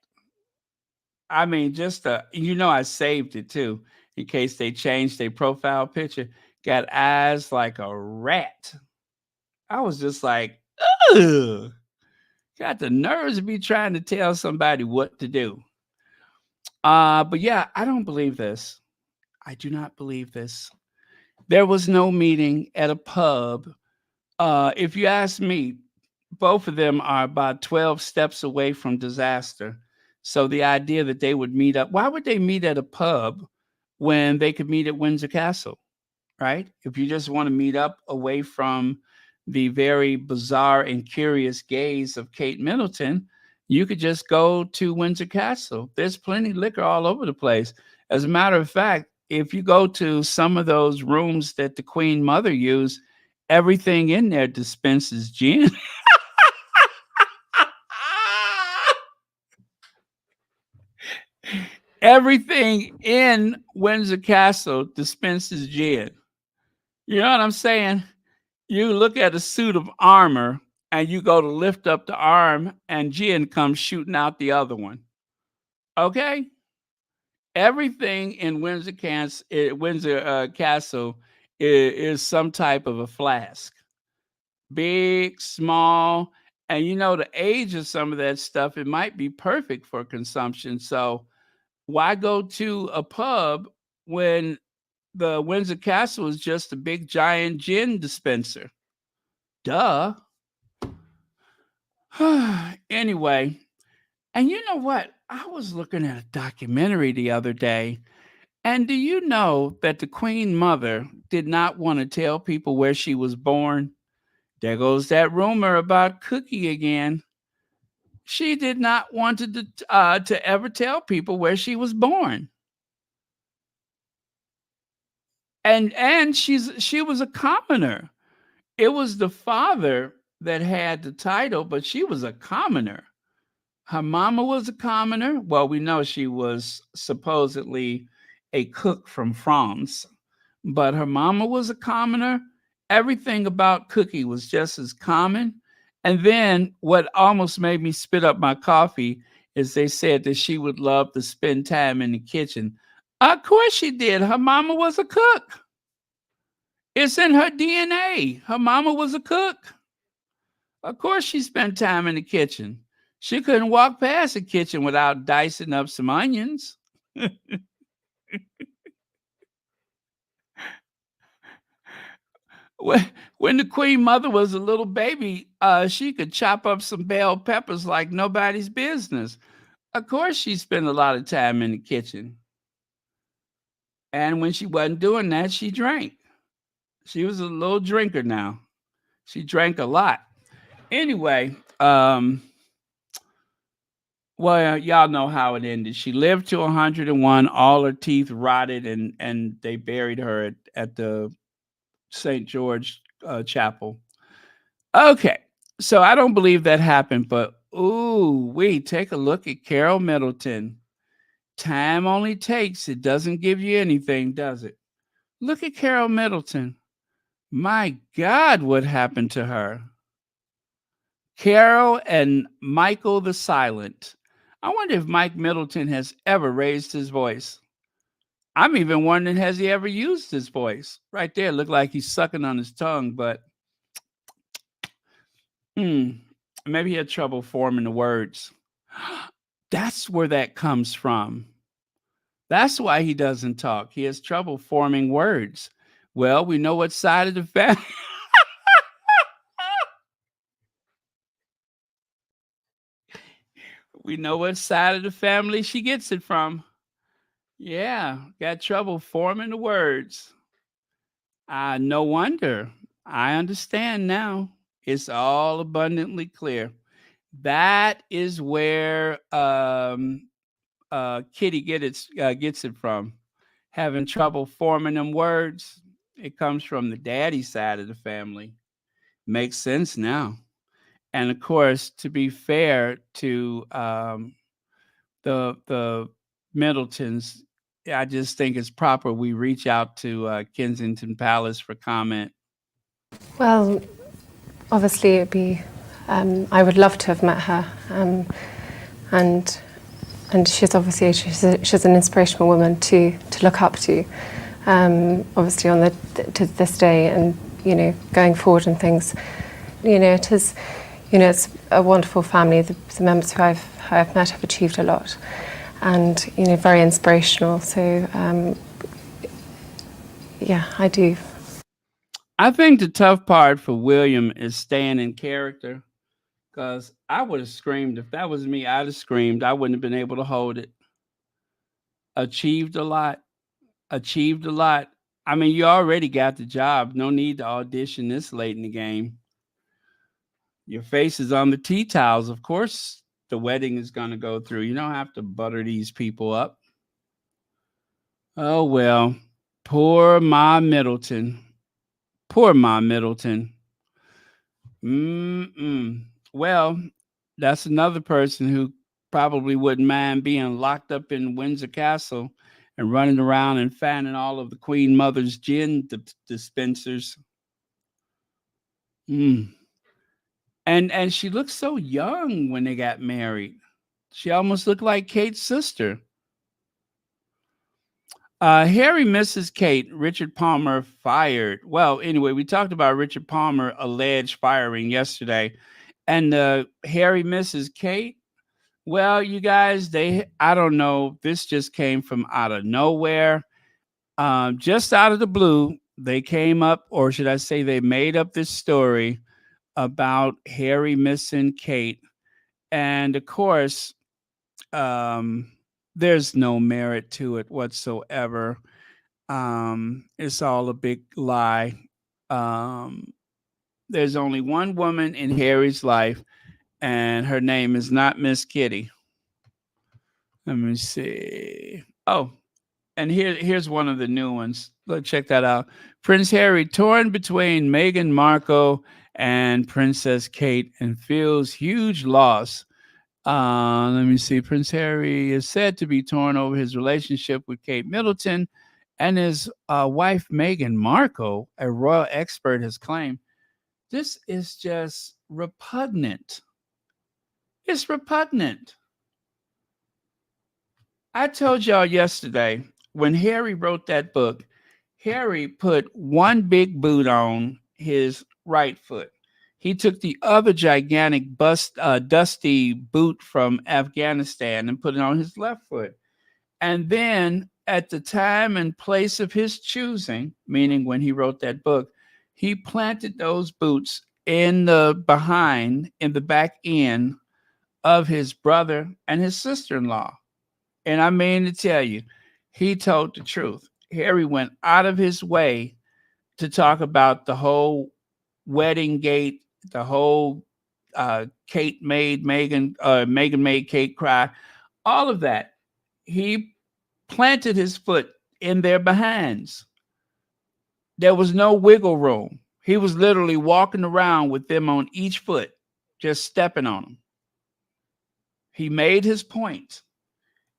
I mean, I saved it too in case they changed their profile picture. Got eyes like a rat. I was just like, ugh. Got the nerves to be trying to tell somebody what to do. But yeah, I don't believe this. I do not believe this. There was no meeting at a pub. If you ask me, both of them are about 12 steps away from disaster. So the idea that they would meet up, why would they meet at a pub when they could meet at Windsor Castle? Right? If you just want to meet up away from the very bizarre and curious gaze of Kate Middleton, you could just go to Windsor Castle. There's plenty of liquor all over the place. As a matter of fact, if you go to some of those rooms that the Queen Mother used, everything in there dispenses gin. Everything in Windsor Castle dispenses gin. You know what I'm saying? You look at a suit of armor and you go to lift up the arm and gin comes shooting out the other one. Okay? Everything in Windsor Castle is some type of a flask. Big, small, and the age of some of that stuff, it might be perfect for consumption. So why go to a pub when the Windsor Castle is just a big giant gin dispenser? Duh. Anyway, and you know what? I was looking at a documentary the other day, and do you know that the Queen Mother did not want to tell people where she was born? There goes that rumor about Cookie again. She did not want to ever tell people where she was born, and she was a commoner. It was the father that had the title, but she was a commoner. Her mama was a commoner. Well, we know she was supposedly a cook from France, but her mama was a commoner. Everything about Cookie was just as common. And then what almost made me spit up my coffee is they said that she would love to spend time in the kitchen. Of course she did. Her mama was a cook. It's in her DNA. Her mama was a cook. Of course, she spent time in the kitchen. She couldn't walk past the kitchen without dicing up some onions. when, when the Queen Mother was a little baby, she could chop up some bell peppers like nobody's business. Of course, she spent a lot of time in the kitchen. And when she wasn't doing that, she drank. She was a little drinker now. She drank a lot. Anyway, well, y'all know how it ended. She lived to 101. All her teeth rotted, and they buried her at the St. George Chapel. Okay, so I don't believe that happened, but ooh, we take a look at Carol Middleton. Time only takes; it doesn't give you anything, does it? Look at Carol Middleton. My God, what happened to her? Carol and Michael the Silent. I wonder if Mike Middleton has ever raised his voice. I'm even wondering, has he ever used his voice? Right there, looked like he's sucking on his tongue, but hmm, maybe he had trouble forming the words. That's where that comes from. That's why he doesn't talk. He has trouble forming words. Well, we know what side of the family. We know what side of the family she gets it from. Yeah, got trouble forming the words. No wonder. I understand now. It's all abundantly clear. That is where Kitty gets it from. Having trouble forming them words. It comes from the daddy side of the family. Makes sense now. And of course, to be fair to the Middletons, I just think it's proper we reach out to Kensington Palace for comment. Well, obviously, it'd be. I would love to have met her, and she's obviously she's an inspirational woman to look up to. Obviously, on to this day, and going forward and things. It is. It's a wonderful family. The members who I've met have achieved a lot, and very inspirational. So, yeah, I do. I think the tough part for William is staying in character. Because I would have screamed. If that was me, I'd have screamed. I wouldn't have been able to hold it. Achieved a lot. Achieved a lot. I mean, you already got the job. No need to audition this late in the game. Your face is on the tea towels. Of course, the wedding is going to go through. You don't have to butter these people up. Oh, well. Poor Ma Middleton. Poor Ma Middleton. Well, that's another person who probably wouldn't mind being locked up in Windsor Castle and running around and fanning all of the Queen Mother's gin dispensers. Mm. And she looked so young when they got married. She almost looked like Kate's sister. Harry misses Kate. Richard Palmer fired. Well, anyway, we talked about Richard Palmer alleged firing yesterday. And Harry misses Kate. Well, you guys, I don't know. This just came from out of nowhere. Just out of the blue, they came up, or should I say, they made up this story about Harry missing Kate. And of course, there's no merit to it whatsoever. It's all a big lie. Um, there's only one woman in Harry's life, and her name is not Miss Kitty. Let me see. Oh, and here's one of the new ones. Let's check that out. Prince Harry torn between Meghan Markle and Princess Kate and feels huge loss. Let me see. Prince Harry is said to be torn over his relationship with Kate Middleton and his wife Meghan Markle. A royal expert has claimed this is just repugnant. It's repugnant. I told y'all yesterday when Harry wrote that book, Harry put one big boot on his right foot. He took the other gigantic dusty boot from Afghanistan and put it on his left foot. And then at the time and place of his choosing, meaning when he wrote that book, he planted those boots in the back end of his brother and his sister-in-law. And I mean to tell you, he told the truth. Harry went out of his way to talk about the whole wedding gate, the whole Kate made Meghan, Meghan made Kate cry, all of that. He planted his foot in their behinds. There was no wiggle room. He was literally walking around with them on each foot, just stepping on them. He made his point.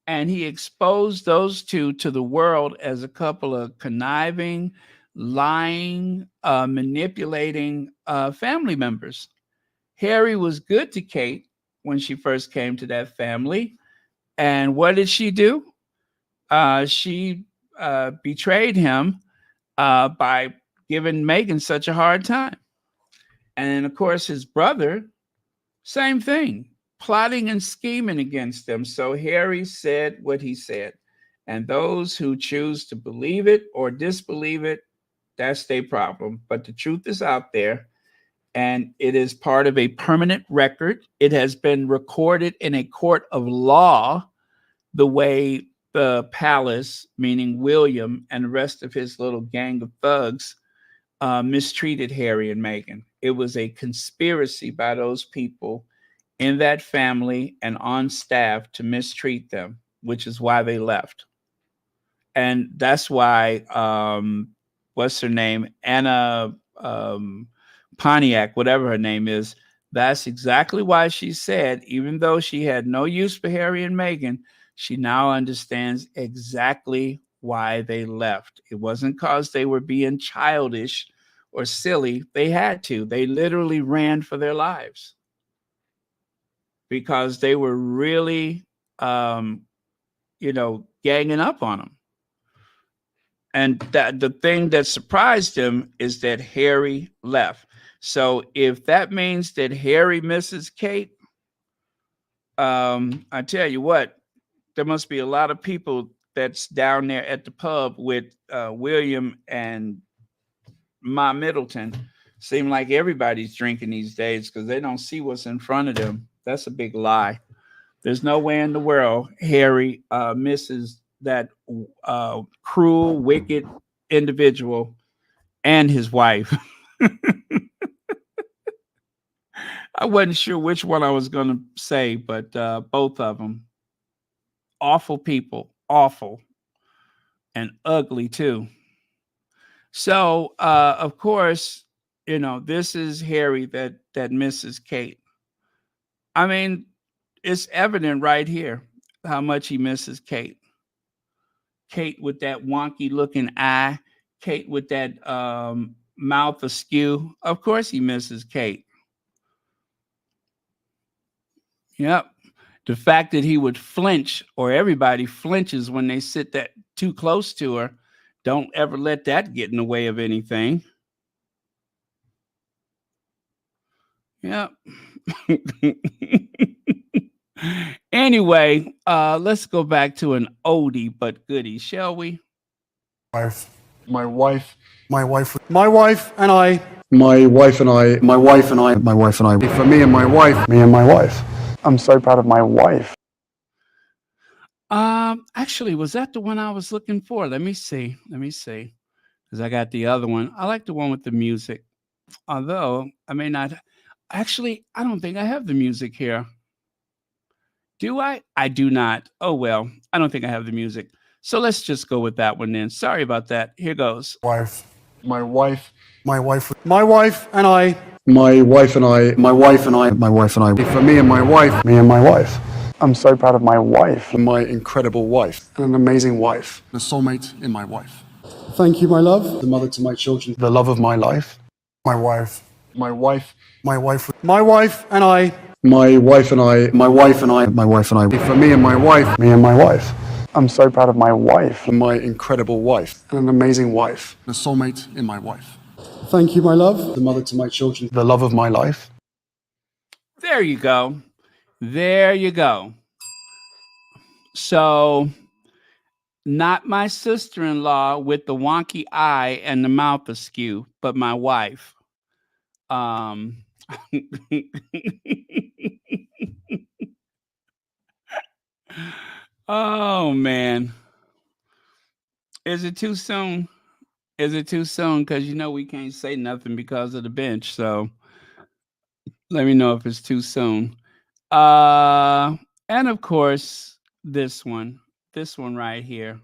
And he exposed those two to the world as a couple of conniving, lying, manipulating family members. Harry was good to Kate when she first came to that family. And what did she do? She betrayed him by giving Meghan such a hard time. And of course, his brother, same thing, plotting and scheming against them. So Harry said what he said. And those who choose to believe it or disbelieve it, that's their problem. But the truth is out there, and it is part of a permanent record. It has been recorded in a court of law, the way the palace, meaning William and the rest of his little gang of thugs, mistreated Harry and Meghan. It was a conspiracy by those people in that family and on staff to mistreat them, which is why they left. And that's why what's her name, Anna Pontiac, whatever her name is, that's exactly why she said, even though she had no use for Harry and Meghan, she now understands exactly why they left. It wasn't because they were being childish or silly. They had to. They literally ran for their lives because they were really, ganging up on them. And that the thing that surprised him is that Harry left. So if that means that Harry misses Kate, I tell you what, there must be a lot of people that's down there at the pub with William and Ma Middleton. Seem like everybody's drinking these days because they don't see what's in front of them. That's a big lie. There's no way in the world Harry misses that cruel, wicked individual and his wife. I wasn't sure which one I was going to say, but both of them. Awful people, awful, and ugly too. So, of course, this is Harry that misses Kate. I mean, it's evident right here how much he misses Kate. Kate with that wonky looking eye, Kate with that mouth askew. Of course, he misses Kate. Yep. The fact that he would flinch, or everybody flinches when they sit that too close to her, don't ever let that get in the way of anything. Yep. Anyway, let's go back to an oldie but goodie, shall we? Wife. My wife. My wife. My wife and I. My wife and I. My wife and I. My wife and I. For me and my wife. Me and my wife. I'm so proud of my wife. Actually, was that the one I was looking for? Let me see. Because I got the other one. I like the one with the music. Although I may not. Actually, I don't think I have the music here. Do I? I do not. Oh, well, I don't think I have the music. So let's just go with that one then. Sorry about that. Here goes. Wife. My wife. My wife. My wife and I. My wife and I. My wife and I. My wife and I. For me and my wife. Me and my wife. I'm so proud of my wife. My incredible wife. And an amazing wife. The soulmate in my wife. Thank you, my love. The mother to my children. The love of my life. My wife. My wife. My wife. My wife and I. My wife and I. My wife and I. My wife and I. For me and my wife. Me and my wife. I'm so proud of my wife. My incredible wife. And an amazing wife. The soulmate in my wife. Thank you, my love. The mother to my children. The love of my life. There you go. There you go. So, not my sister-in-law with the wonky eye and the mouth askew, but my wife. Oh man. Is it too soon? Is it too soon? Because we can't say nothing because of the bench. So let me know if it's too soon. And of course, this one right here.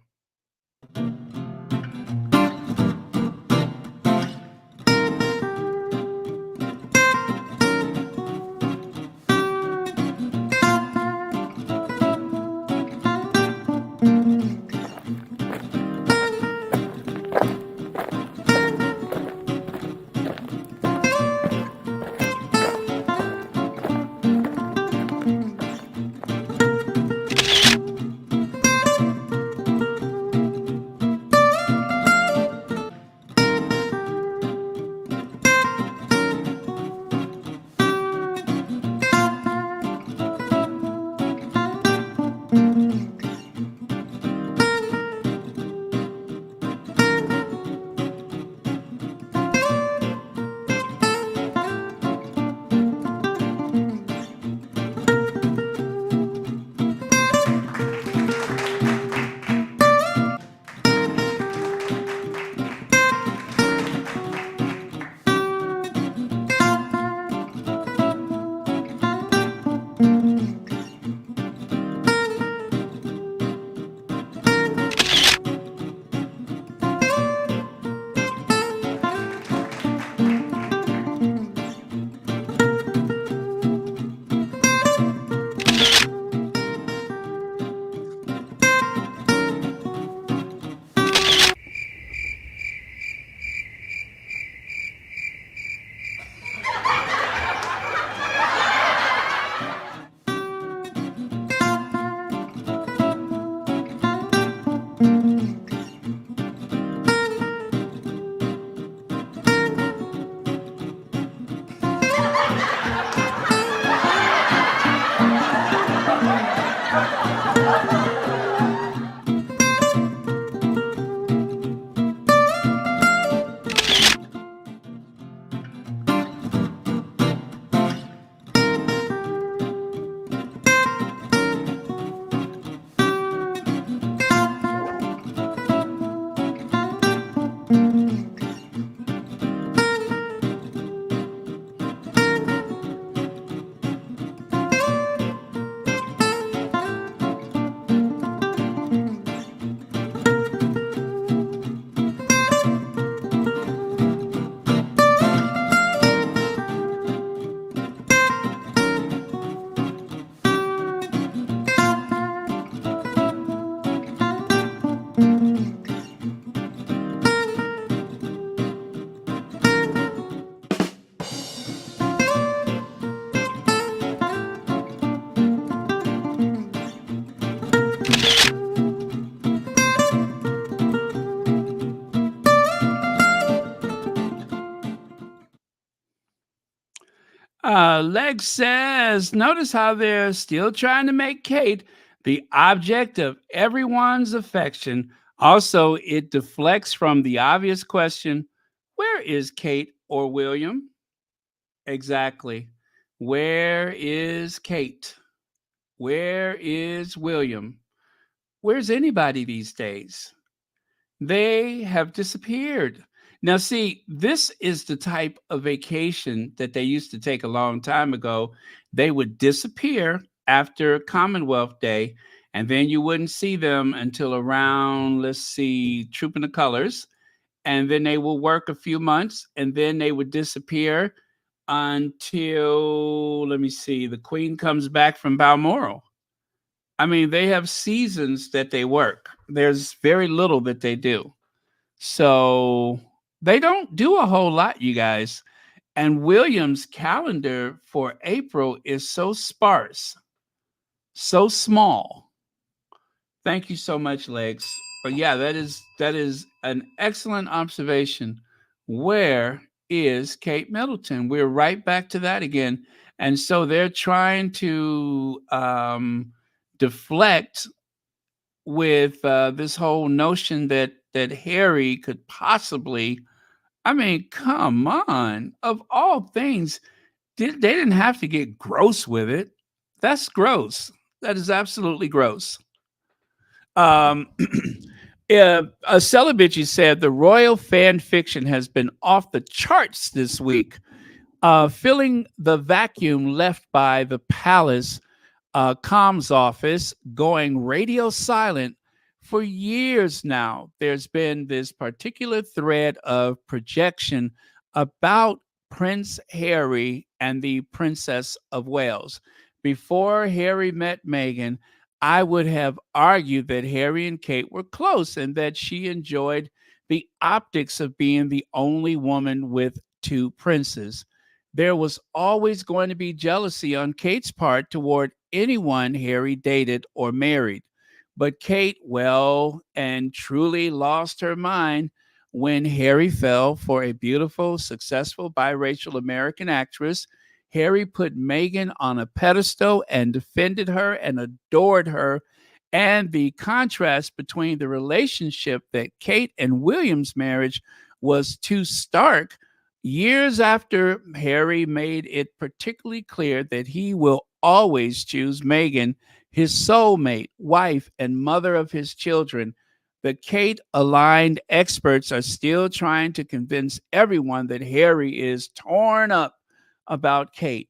Leg says, notice how they're still trying to make Kate the object of everyone's affection. Also, it deflects from the obvious question, where is Kate or William? Exactly. Where is Kate? Where is William? Where's anybody these days? They have disappeared. Now, see, this is the type of vacation that they used to take a long time ago. They would disappear after Commonwealth Day, and then you wouldn't see them until around, let's see, Trooping the Colors. And then they will work a few months, and then they would disappear until, let me see, the Queen comes back from Balmoral. I mean, they have seasons that they work. There's very little that they do. So they don't do a whole lot, you guys. And William's calendar for April is so sparse, so small. Thank you so much, Legs. But yeah, that is an excellent observation. Where is Kate Middleton? We're right back to that again. And so they're trying to deflect with this whole notion that Harry could possibly. I mean, come on! Of all things, they didn't have to get gross with it. That's gross. That is absolutely gross. Um, a Celebici said the royal fan fiction has been off the charts this week, filling the vacuum left by the palace comms office going radio silent for years now. There's been this particular thread of projection about Prince Harry and the Princess of Wales. Before Harry met Meghan, I would have argued that Harry and Kate were close and that she enjoyed the optics of being the only woman with two princes. There was always going to be jealousy on Kate's part toward anyone Harry dated or married. But Kate, well, and truly lost her mind when Harry fell for a beautiful, successful biracial American actress. Harry put Meghan on a pedestal and defended her and adored her. And the contrast between the relationship that Kate and William's marriage was too stark. Years after Harry made it particularly clear that he will always choose Meghan, his soulmate, wife, and mother of his children, the Kate aligned experts are still trying to convince everyone that Harry is torn up about Kate.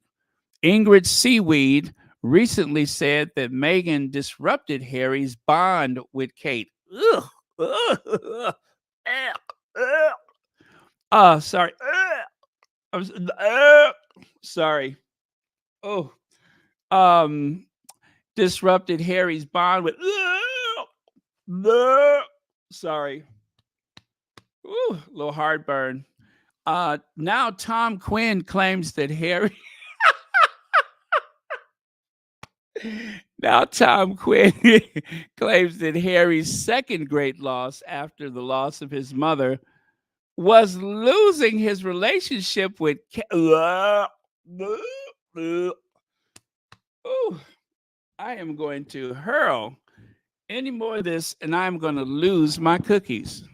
Ingrid Seaweed recently said that Meghan disrupted Harry's bond with Kate. Ugh, ugh, ugh, sorry. Sorry. Oh, um, disrupted Harry's bond with. Sorry. Ooh, little heartburn. Now Tom Quinn claims that Harry. Now Tom Quinn claims that Harry's second great loss after the loss of his mother was losing his relationship with. Ooh, I am going to hurl any more of this, and I'm going to lose my cookies.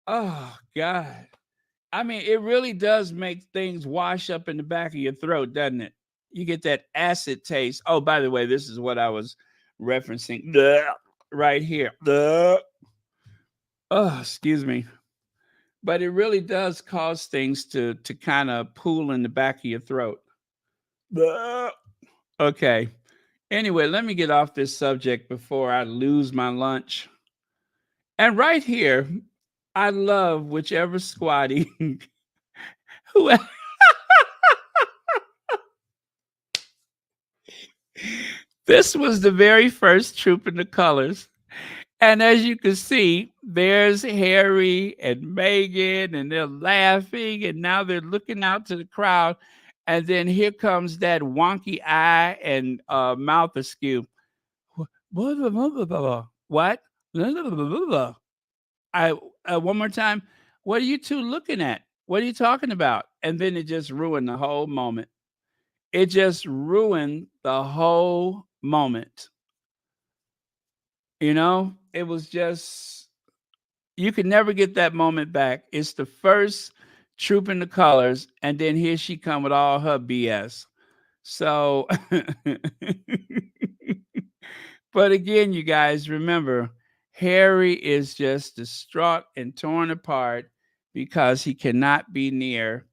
Oh God! I mean, it really does make things wash up in the back of your throat, doesn't it? You get that acid taste. Oh, by the way, this is what I was referencing right here. Oh, excuse me. But it really does cause things to kind of pool in the back of your throat. Okay. Anyway, let me get off this subject before I lose my lunch. And right here, I love whichever squatty who. This was the very first Troop in the Colors. And as you can see, there's Harry and Meghan, and they're laughing, and now they're looking out to the crowd. And then here comes that wonky eye and mouth askew. What? I one more time. What are you two looking at? What are you talking about? And then it just ruined the whole moment. It just ruined the whole moment. You know, it was just, you could never get that moment back. It's the first troop in the colors, and then here she come with all her BS. So, but again, you guys remember, Harry is just distraught and torn apart because he cannot be near.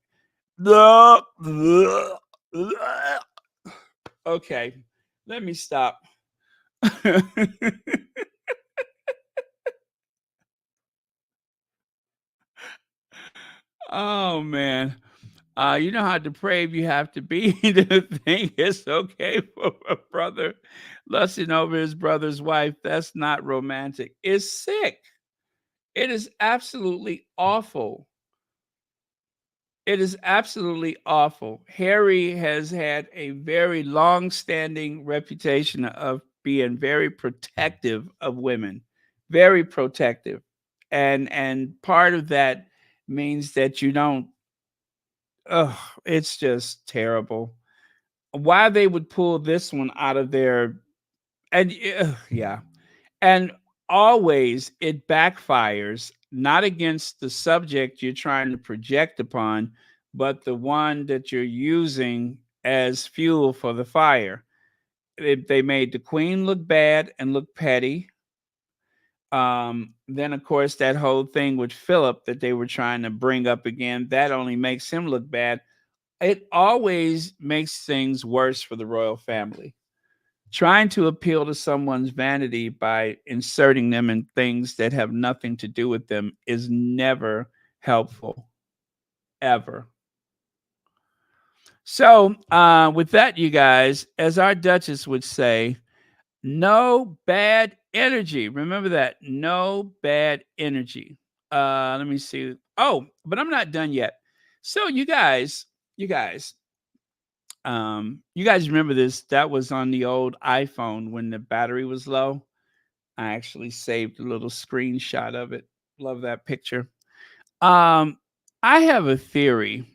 Okay, let me stop. Oh man. You know how depraved you have to be to think it's okay for a brother lusting over his brother's wife. That's not romantic. It's sick. It is absolutely awful. It is absolutely awful. Harry has had a very long-standing reputation of being very protective of women, very protective, and part of that means that you don't. Oh, it's just terrible. Why they would pull this one out of their, and yeah, and always it backfires, not against the subject you're trying to project upon, but the one that you're using as fuel for the fire. They made the queen look bad and look petty. Then of course that whole thing with Philip that they were trying to bring up again, that only makes him look bad. It always makes things worse for the royal family. Trying to appeal to someone's vanity by inserting them in things that have nothing to do with them is never helpful, ever. So, with that, you guys, as our Duchess would say, no bad energy. Remember that. No bad energy. Let me see. Oh, but I'm not done yet. So, you guys, you guys remember this? That was on the old iPhone when the battery was low. I actually saved a little screenshot of it. Love that picture. Um, I have a theory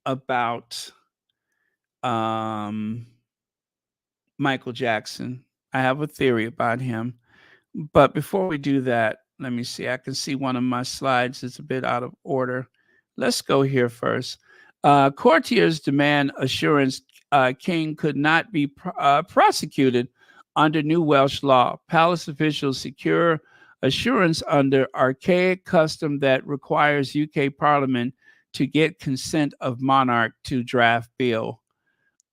about um, Michael Jackson. I have a theory about him. But before we do that, let me see. I can see one of my slides is a bit out of order. Let's go here first. Courtiers demand assurance King could not be prosecuted under new Welsh law. Palace officials secure assurance under archaic custom that requires UK Parliament to get consent of monarch to draft bill.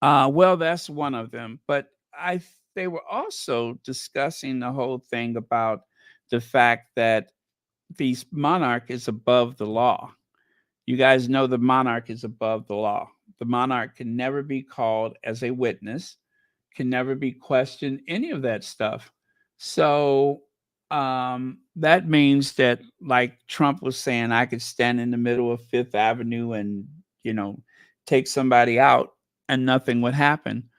Well, that's one of them. But they were also discussing the whole thing about the fact that the monarch is above the law. You guys know the monarch is above the law. The monarch can never be called as a witness, can never be questioned, any of that stuff. So that means that, like Trump was saying, I could stand in the middle of Fifth Avenue and, you know, take somebody out and nothing would happen.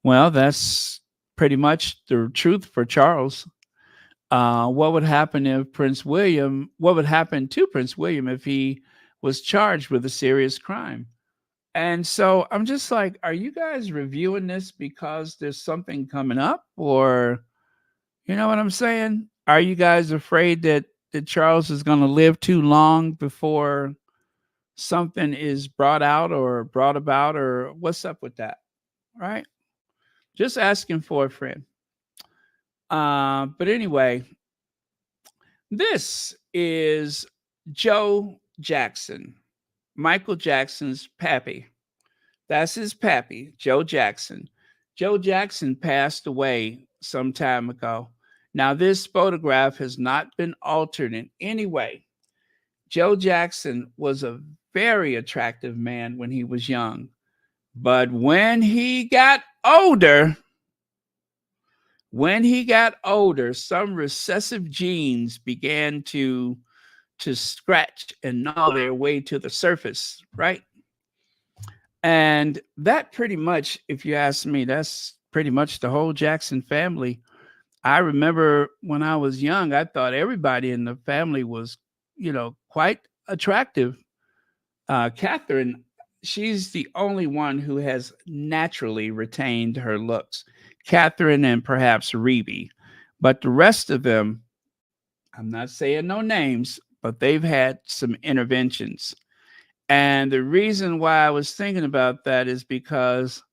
Well, that's pretty much the truth for Charles. What would happen if Prince William, what would happen to Prince William if he was charged with a serious crime? And so I'm just like, are you guys reviewing this because there's something coming up? Or, you know what I'm saying? Are you guys afraid that Charles is going to live too long before something is brought out or brought about? Or what's up with that? Right? Just asking for a friend. But anyway, this is Joe Jackson, Michael Jackson's pappy. That's his pappy, Joe Jackson. Joe Jackson passed away some time ago. Now, this photograph has not been altered in any way. Joe Jackson was a very attractive man when he was young. But when he got older, some recessive genes began to scratch and gnaw their way to the surface, right? And that pretty much, if you ask me, that's pretty much the whole Jackson family. I remember when I was young, I thought everybody in the family was, quite attractive. Catherine, she's the only one who has naturally retained her looks. Catherine and perhaps Rebe, but the rest of them, I'm not saying no names, but they've had some interventions. And the reason why I was thinking about that is because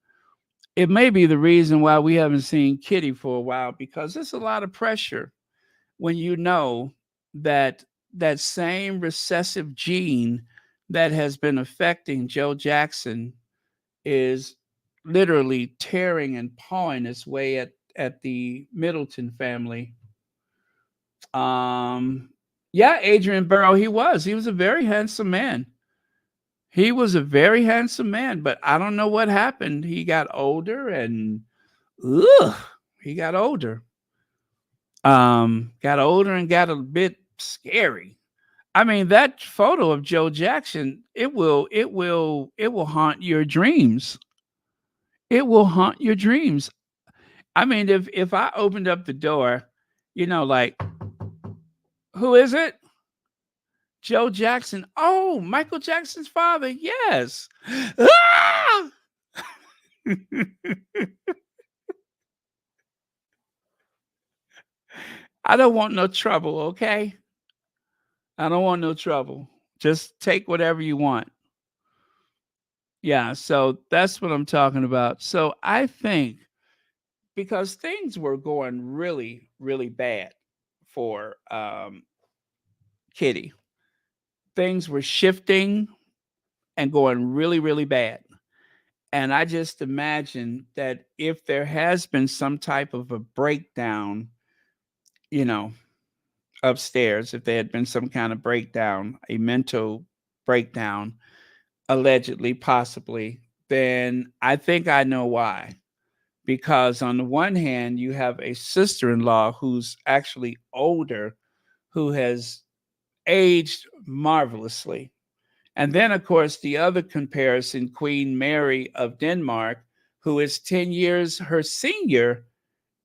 it may be the reason why we haven't seen Kitty for a while, because there's a lot of pressure when you know that that same recessive gene that has been affecting Joe Jackson is literally tearing and pawing its way at the Middleton family. Um, yeah, Adrian Burrow, he was a very handsome man. He was a very handsome man, but I don't know what happened. He got older and ugh, he got older. Got older and got a bit scary. I mean, that photo of Joe Jackson, it will haunt your dreams. It will haunt your dreams. I mean, if I opened up the door, like, who is it? Joe Jackson. Oh, Michael Jackson's father. Yes. Ah! I don't want no trouble, okay? I don't want no trouble. Just take whatever you want. Yeah, so that's what I'm talking about. So I think because things were going really, really bad for Kitty, things were shifting and going really, really bad. And I just imagine that if there has been some type of a breakdown, you know, upstairs, if there had been some kind of breakdown, a mental breakdown, allegedly, possibly, then I think I know why. Because on the one hand, you have a sister in law who's actually older, who has aged marvelously. And then, of course, the other comparison, Queen Mary of Denmark, who is 10 years her senior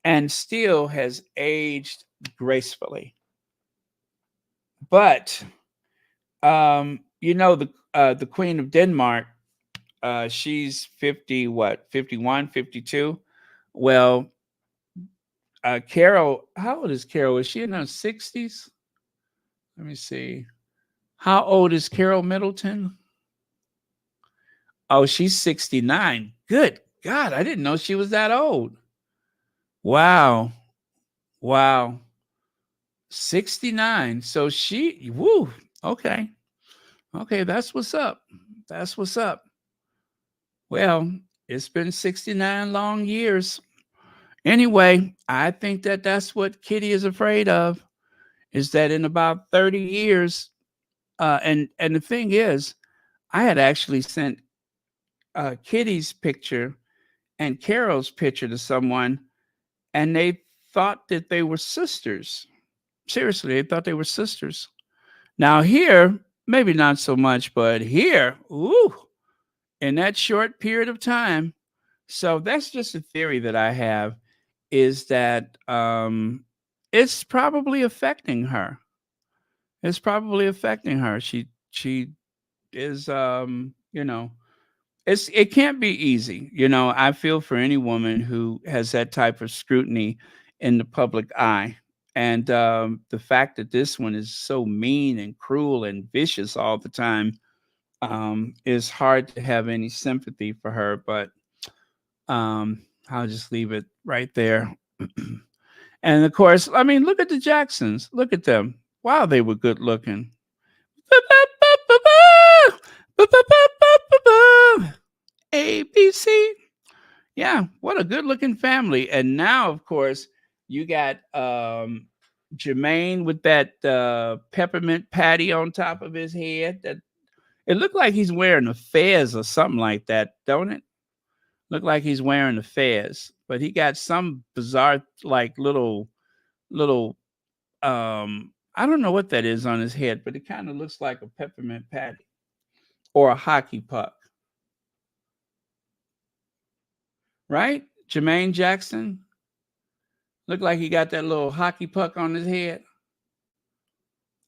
and still has aged gracefully. But the Queen of Denmark, she's 50, what, 51, 52. Well, Carol, how old is Carol? Is she in her 60s? Let me see. How old is Carol Middleton? Oh, she's 69. Good God, I didn't know she was that old. Wow. Wow. 69. So woo, okay. Okay, that's what's up. That's what's up. Well, it's been 69 long years. Anyway, I think that that's what Kitty is afraid of, is that in about 30 years, and the thing is, I had actually sent Kitty's picture and Carol's picture to someone, and they thought that they were sisters. Seriously, they thought they were sisters. Now here, maybe not so much, but here, ooh, in that short period of time. So that's just a theory that I have, is that it's probably affecting her. It's probably affecting her. She is it can't be easy. I feel for any woman who has that type of scrutiny in the public eye. And the fact that this one is so mean and cruel and vicious all the time, is hard to have any sympathy for her. But I'll just leave it right there. And of course, I mean, look at the Jacksons. Look at them. Wow, they were good looking. ABC. Yeah, what a good looking family. And now, of course, you got Jermaine with that peppermint patty on top of his head. That it looked like he's wearing a fez or something like that, don't it? Look like he's wearing a fez, but he got some bizarre, like, little I don't know what that is on his head, but it kind of looks like a peppermint patty or a hockey puck. Right? Jermaine Jackson looked like he got that little hockey puck on his head.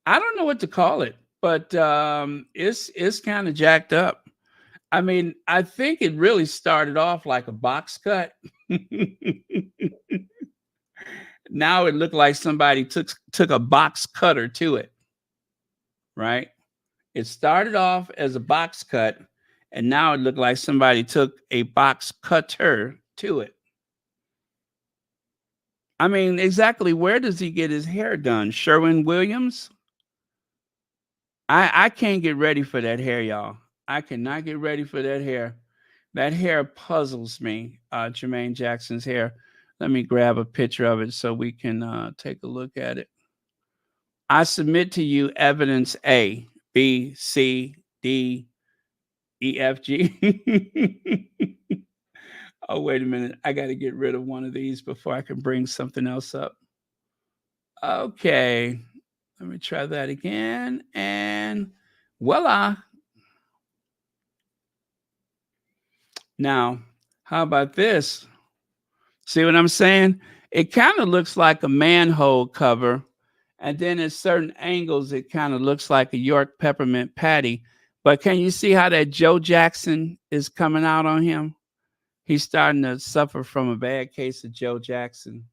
I don't know what to call it. but it's kind of jacked up. I mean, I think it really started off like a box cut. Now it looked like somebody took a box cutter to it, right? It started off as a box cut, and now it looked like somebody took a box cutter to it. I mean, exactly where does he get his hair done? Sherwin Williams? I can't get ready for that hair, y'all. I cannot get ready for that hair. That hair puzzles me, Jermaine Jackson's hair. Let me grab a picture of it so we can take a look at it. I submit to you evidence A, B, C, D, E, F, G. Oh, wait a minute. I got to get rid of one of these before I can bring something else up. Okay. Let me try that again. And voila. Now, how about this? See what I'm saying? It kind of looks like a manhole cover. And then at certain angles, it kind of looks like a York peppermint patty. But can you see how that Joe Jackson is coming out on him? He's starting to suffer from a bad case of Joe Jackson.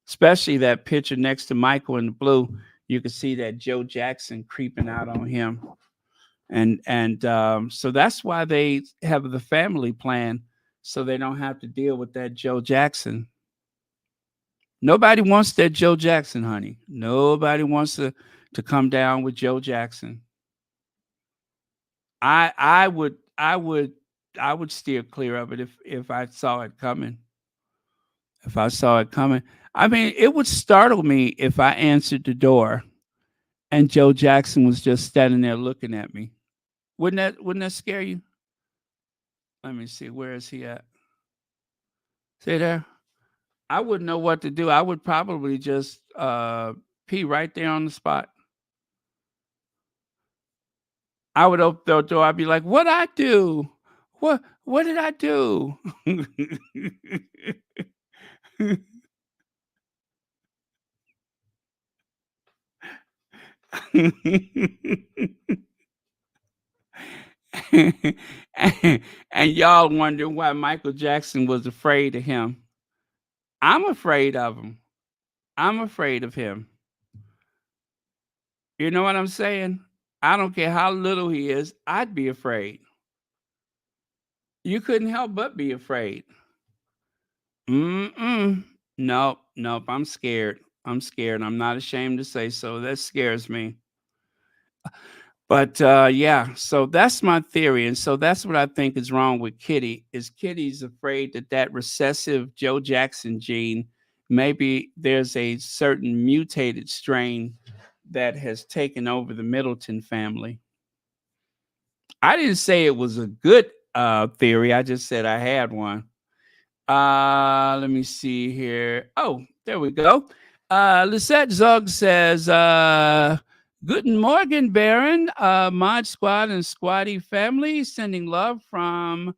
Especially that picture next to Michael in the blue. You can see that Joe Jackson creeping out on him. And so that's why they have the family plan, so they don't have to deal with that Joe Jackson. Nobody wants that Joe Jackson, honey. Nobody wants to come down with Joe Jackson. I would steer clear of it if I saw it coming. If I saw it coming. I mean, it would startle me if I answered the door and Joe Jackson was just standing there looking at me. Wouldn't that scare you? Let me see. Where is he at? See there? I wouldn't know what to do. I would probably just pee right there on the spot. I would open the door. I'd be like, "What I do? What did I do?" And y'all wonder why Michael Jackson was afraid of him. I'm afraid of him. I'm afraid of him. You know what I'm saying? I don't care how little he is, I'd be afraid. You couldn't help but be afraid. Mm-mm. Nope, nope. I'm scared. I'm scared. I'm not ashamed to say so. That scares me. But yeah, so that's my theory, and so that's what I think is wrong with Kitty. Is Kitty's afraid that recessive Joe Jackson gene, maybe there's a certain mutated strain that has taken over the Middleton family. I didn't say it was a good theory. I just said I had one. Let me see here. Oh, there we go. Lisette Zug says, Guten Morgen, Baron, Mod Squad and Squatty family, sending love from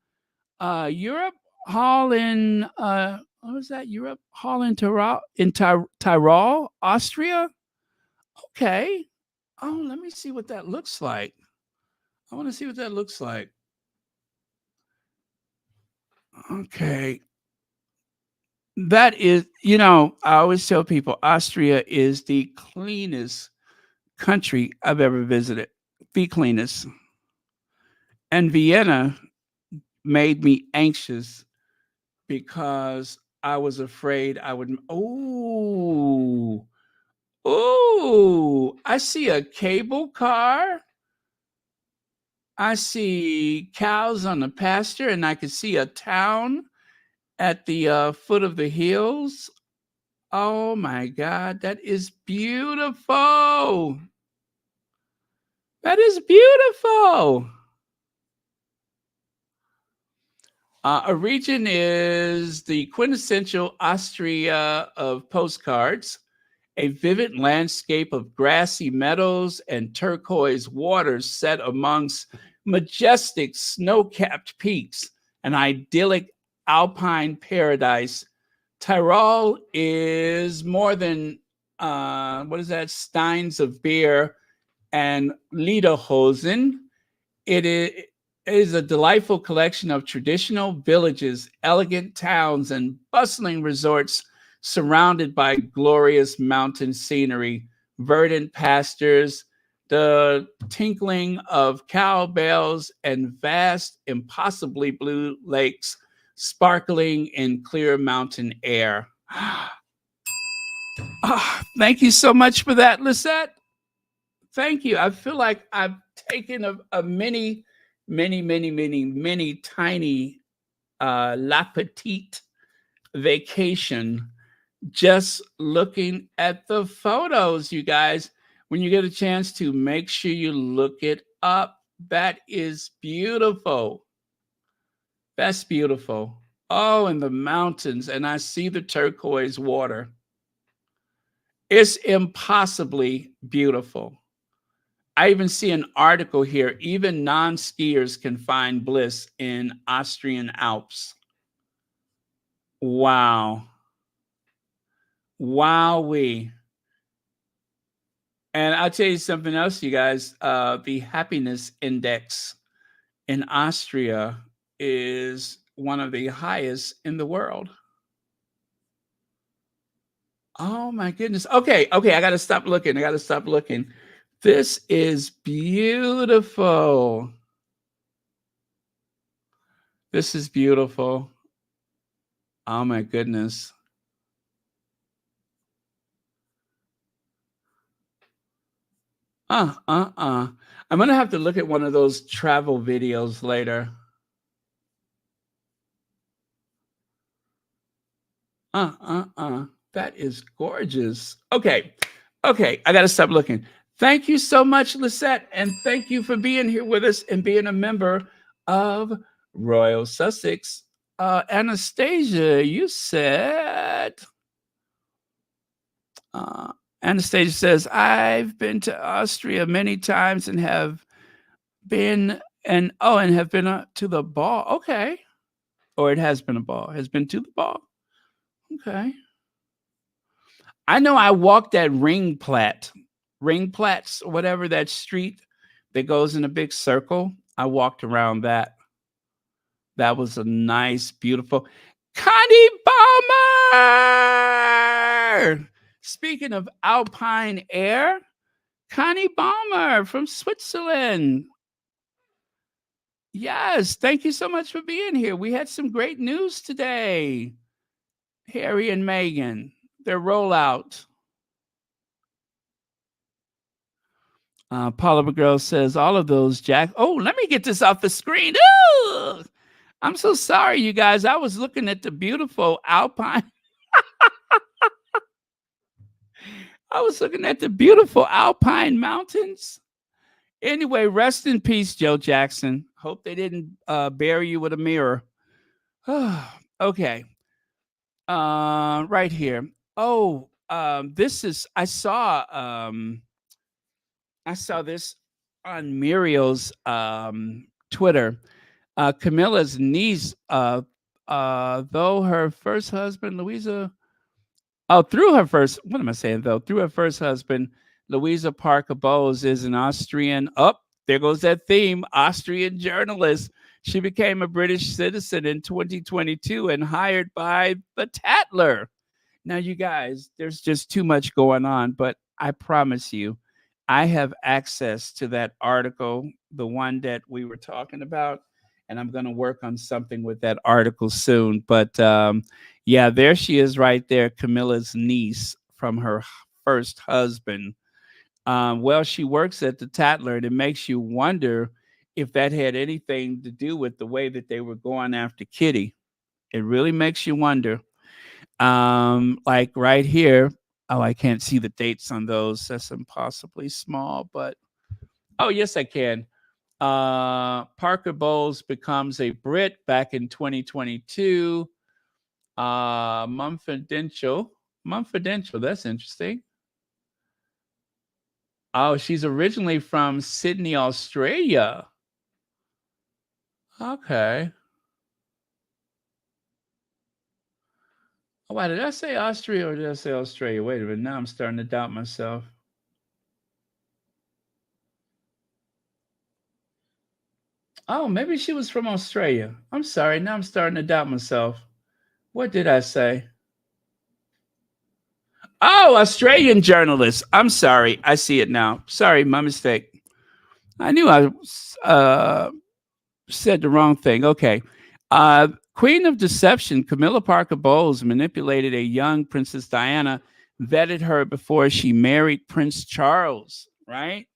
Europe, Hall in, what was that? Europe, Hall in Tyrol, Austria. Okay. Oh, let me see what that looks like. I want to see what that looks like. Okay. That is, I always tell people Austria is the cleanest country I've ever visited. The cleanest. And Vienna made me anxious because I was afraid I would. Oh, I see a cable car. I see cows on the pasture, and I can see a town at the foot of the hills. Oh my God, that is beautiful. That is beautiful. A region is the quintessential Austria of postcards, a vivid landscape of grassy meadows and turquoise waters set amongst majestic snow-capped peaks, an idyllic alpine paradise. Tyrol is more than, steins of beer and Lederhosen. It is a delightful collection of traditional villages, elegant towns, and bustling resorts surrounded by glorious mountain scenery, verdant pastures, the tinkling of cowbells, and vast, impossibly blue lakes sparkling in clear mountain air. Thank you so much for that, Lisette. Thank you. I feel like I've taken a many tiny La Petite vacation just looking at the photos, you guys. When you get a chance to, make sure you look it up. That is beautiful. That's beautiful. Oh, and the mountains, and I see the turquoise water. It's impossibly beautiful. I even see an article here. Even non-skiers can find bliss in Austrian Alps. Wow. Wowee. And I'll tell you something else, you guys. The happiness index in Austria is one of the highest in the world. Oh my goodness. Okay, I got to stop looking. This is beautiful. This is beautiful. Oh my goodness. I'm gonna have to look at one of those travel videos later. That is gorgeous. Okay. I gotta stop looking. Thank you so much, Lisette, and thank you for being here with us and being a member of Royal Sussex. Anastasia, you said. Anastasia says, I've been to Austria many times and have been to the ball. Okay. Or it has been a ball. Has been to the ball. Okay. I know I walked that Ringplatz, whatever that street that goes in a big circle. I walked around that. That was a nice, beautiful Connie Balmer. Speaking of alpine air, Connie Balmer from Switzerland. Yes, thank you so much for being here. We had some great news today. Harry and Meghan, their rollout. Paula McGraw says all of those, Jack. Oh, let me get this off the screen. Ooh, I'm so sorry, you guys. I was looking at the beautiful alpine. I was looking at the beautiful alpine mountains. Anyway, rest in peace, Joe Jackson. Hope they didn't bury you with a mirror. Okay. Right here. Oh, this is. I saw this on Muriel's Twitter. Camilla's niece, though her first husband, through her first, what am I saying though? Through her first husband, Louisa Parker Bowles is an Austrian. There goes that theme, Austrian journalist. She became a British citizen in 2022 and hired by the Tatler. Now, you guys, there's just too much going on, but I promise you, I have access to that article, the one that we were talking about, and I'm going to work on something with that article soon. But yeah, there she is right there, Camilla's niece from her first husband. Well, she works at the Tatler, and it makes you wonder if that had anything to do with the way that they were going after Kitty. It really makes you wonder. Like right here. Oh, I can't see the dates on those. That's impossibly small, but oh, yes, I can. Parker Bowles becomes a Brit back in 2022. Mumfordential. That's interesting. Oh, she's originally from Sydney, Australia. Okay. Oh, why did I say Austria or did I say Australia? Wait a minute. Now I'm starting to doubt myself. Oh, maybe she was from Australia. I'm sorry. Now I'm starting to doubt myself. What did I say? Oh, Australian journalist. I'm sorry. I see it now. Sorry, my mistake. I knew I said the wrong thing. Okay. Queen of Deception, Camilla Parker Bowles manipulated a young Princess Diana, vetted her before she married Prince Charles, right?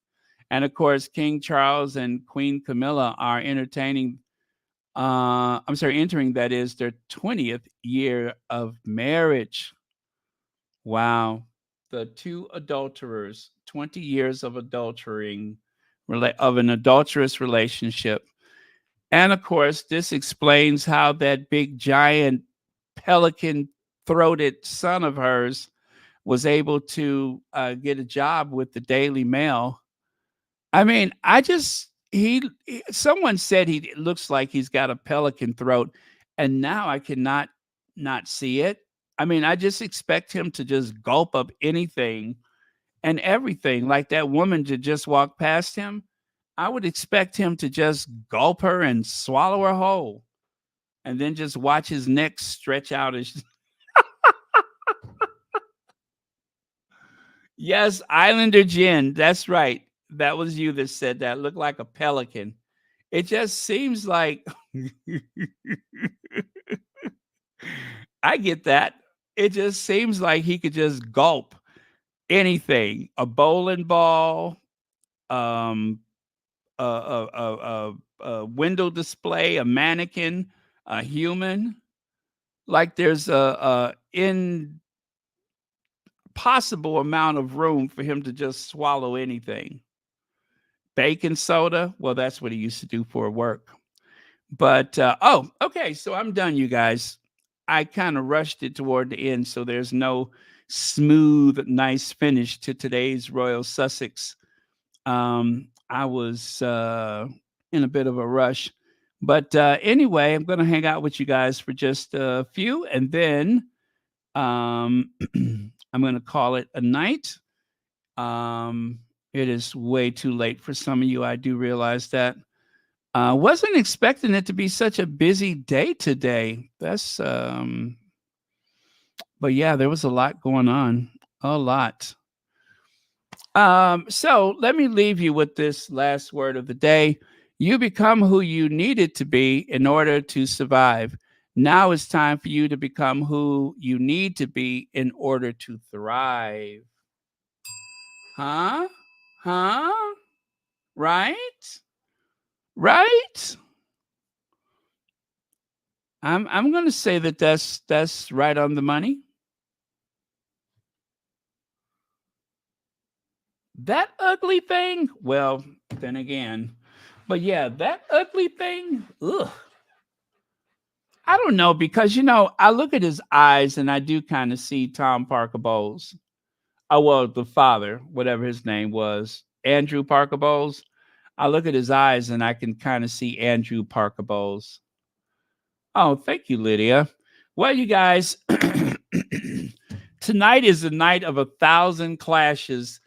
And of course, King Charles and Queen Camilla are entering that is their 20th year of marriage. Wow. The two adulterers, 20 years of of an adulterous relationship. And of course, this explains how that big giant pelican throated son of hers was able to get a job with the Daily Mail. I mean, someone said he looks like he's got a pelican throat, and now I cannot not see it. I mean, I just expect him to just gulp up anything and everything, like that woman to just walk past him. I would expect him to just gulp her and swallow her whole, and then just watch his neck stretch out as yes, Islander Jen. That's right. That was you that said that. Looked like a pelican. It just seems like I get that. It just seems like he could just gulp anything. A bowling ball, um, a window display, a mannequin, a human. Like there's a impossible amount of room for him to just swallow anything. Baking soda, well, that's what he used to do for work. But okay, so I'm done, you guys. I kind of rushed it toward the end, so there's no smooth, nice finish to today's Royal Sussex. I was in a bit of a rush, but anyway, I'm going to hang out with you guys for just a few, and then I'm going to call it a night. It is way too late for some of you. I do realize that. Wasn't expecting it to be such a busy day today. But yeah, there was a lot going on. A lot. So let me leave you with this last word of the day. You become who you needed to be in order to survive. Now it's time for you to become who you need to be in order to thrive. Huh? Huh? Right? Right? I'm going to say that that's right on the money. That ugly thing? Well, then again. But yeah, that ugly thing, ugh. I don't know because I look at his eyes and I do kind of see Tom Parker Bowles. Oh well, the father, whatever his name was, Andrew Parker Bowles. I look at his eyes and I can kind of see Andrew Parker Bowles. Oh, thank you, Lydia. Well, you guys, tonight is the night of 1,000 clashes.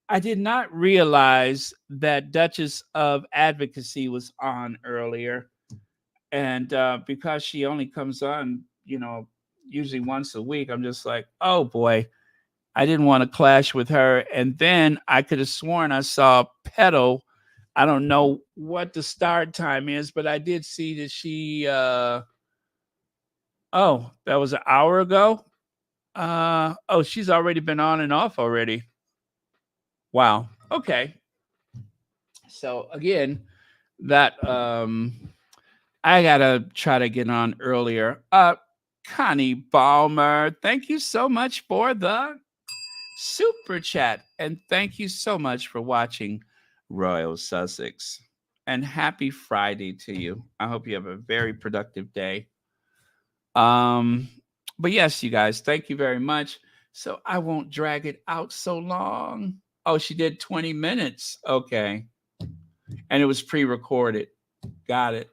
I did not realize that Duchess of Advocacy was on earlier. And because she only comes on, usually once a week, I'm just like, oh boy, I didn't want to clash with her. And then I could have sworn I saw Petal. I don't know what the start time is, but I did see that she, oh, that was an hour ago. Oh, she's already been on and off already. Wow. Okay. So again, that I gotta try to get on earlier. Connie Balmer, thank you so much for the super chat, and thank you so much for watching Royal Sussex. And happy Friday to you. I hope you have a very productive day. But yes, you guys, thank you very much. So I won't drag it out so long. Oh, she did 20 minutes. Okay. And it was pre-recorded. Got it.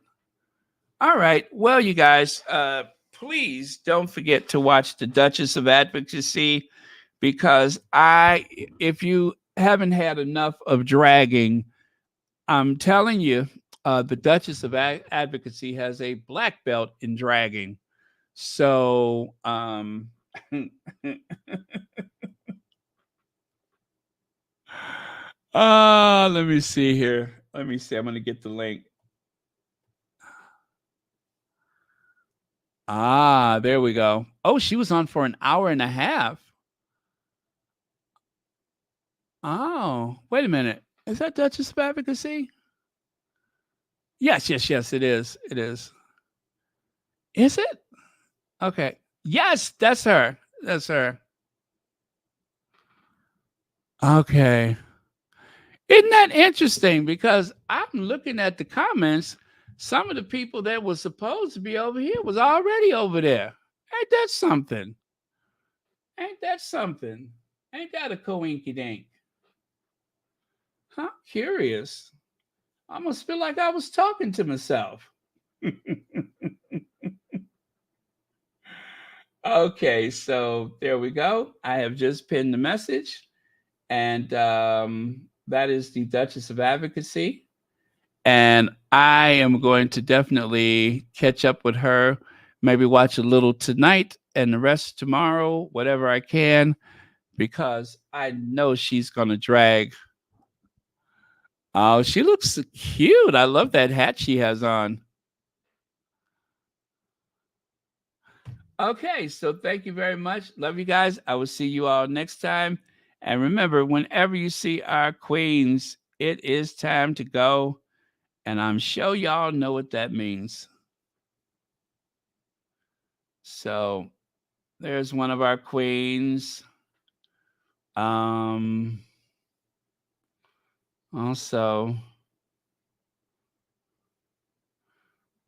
All right. Well, you guys, please don't forget to watch the Duchess of Advocacy because if you haven't had enough of dragging, I'm telling you, the Duchess of Advocacy has a black belt in dragging. So, let me see here. Let me see. I'm going to get the link. There we go. Oh, she was on for an hour and a half. Oh, wait a minute. Is that Duchess of Advocacy? Yes, it is. It is. Is it? Okay. Yes, that's her. That's her. Okay. Isn't that interesting? Because I'm looking at the comments. Some of the people that were supposed to be over here was already over there. Ain't that something? Ain't that something? Ain't that a coinky dink? I'm curious. I almost feel like I was talking to myself. Okay, so there we go. I have just pinned the message, and that is the Duchess of Advocacy. And I am going to definitely catch up with her, maybe watch a little tonight and the rest tomorrow, whatever I can, because I know she's going to drag. Oh, she looks so cute. I love that hat she has on. Okay, so thank you very much. Love you guys. I will see you all next time. And remember, whenever you see our queens, it is time to go. And I'm sure y'all know what that means. So there's one of our queens. Also,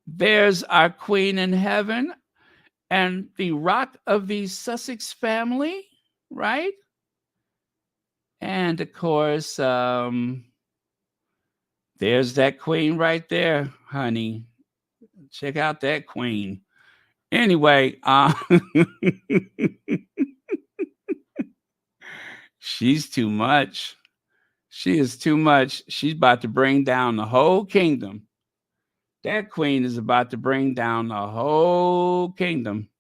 there's our queen in heaven and the rock of the Sussex family, right? And of course, there's that queen right there, honey. Check out that queen. Anyway, she's too much. She is too much. She's about to bring down the whole kingdom. That queen is about to bring down the whole kingdom.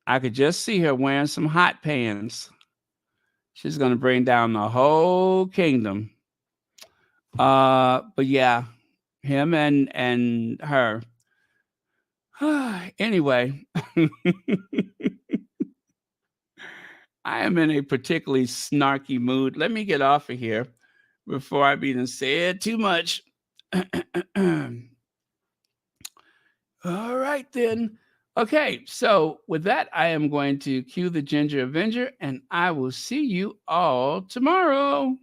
I could just see her wearing some hot pants. She's going to bring down the whole kingdom. But yeah, him and her. Anyway, I am in a particularly snarky mood. Let me get off of here before I be said too much. All right, then. Okay, so with that, I am going to cue the Ginger Avenger, and I will see you all tomorrow.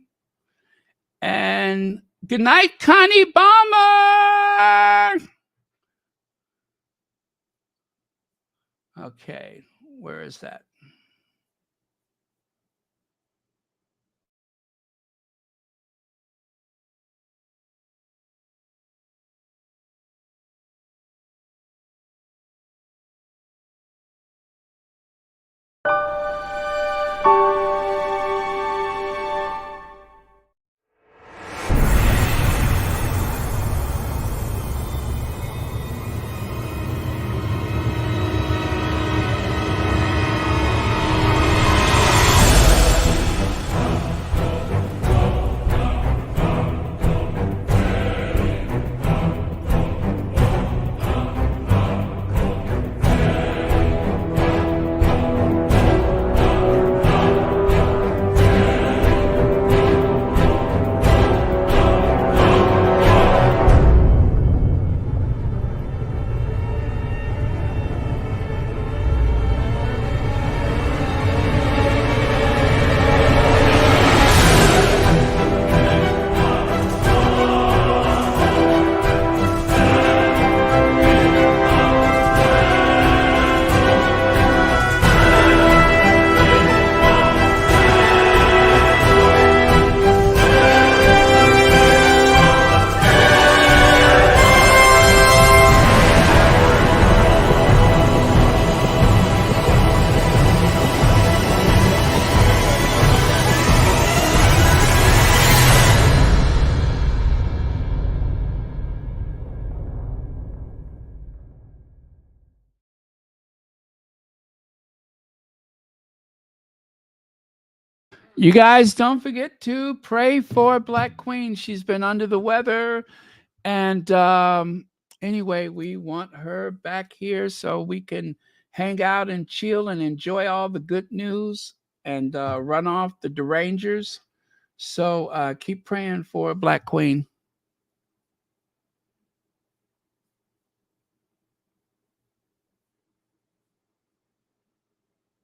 And good night, Connie Bomber. Okay, where is that? You guys don't forget to pray for Black Queen. She's been under the weather. And anyway, we want her back here so we can hang out and chill and enjoy all the good news and run off the derangers. So keep praying for Black Queen.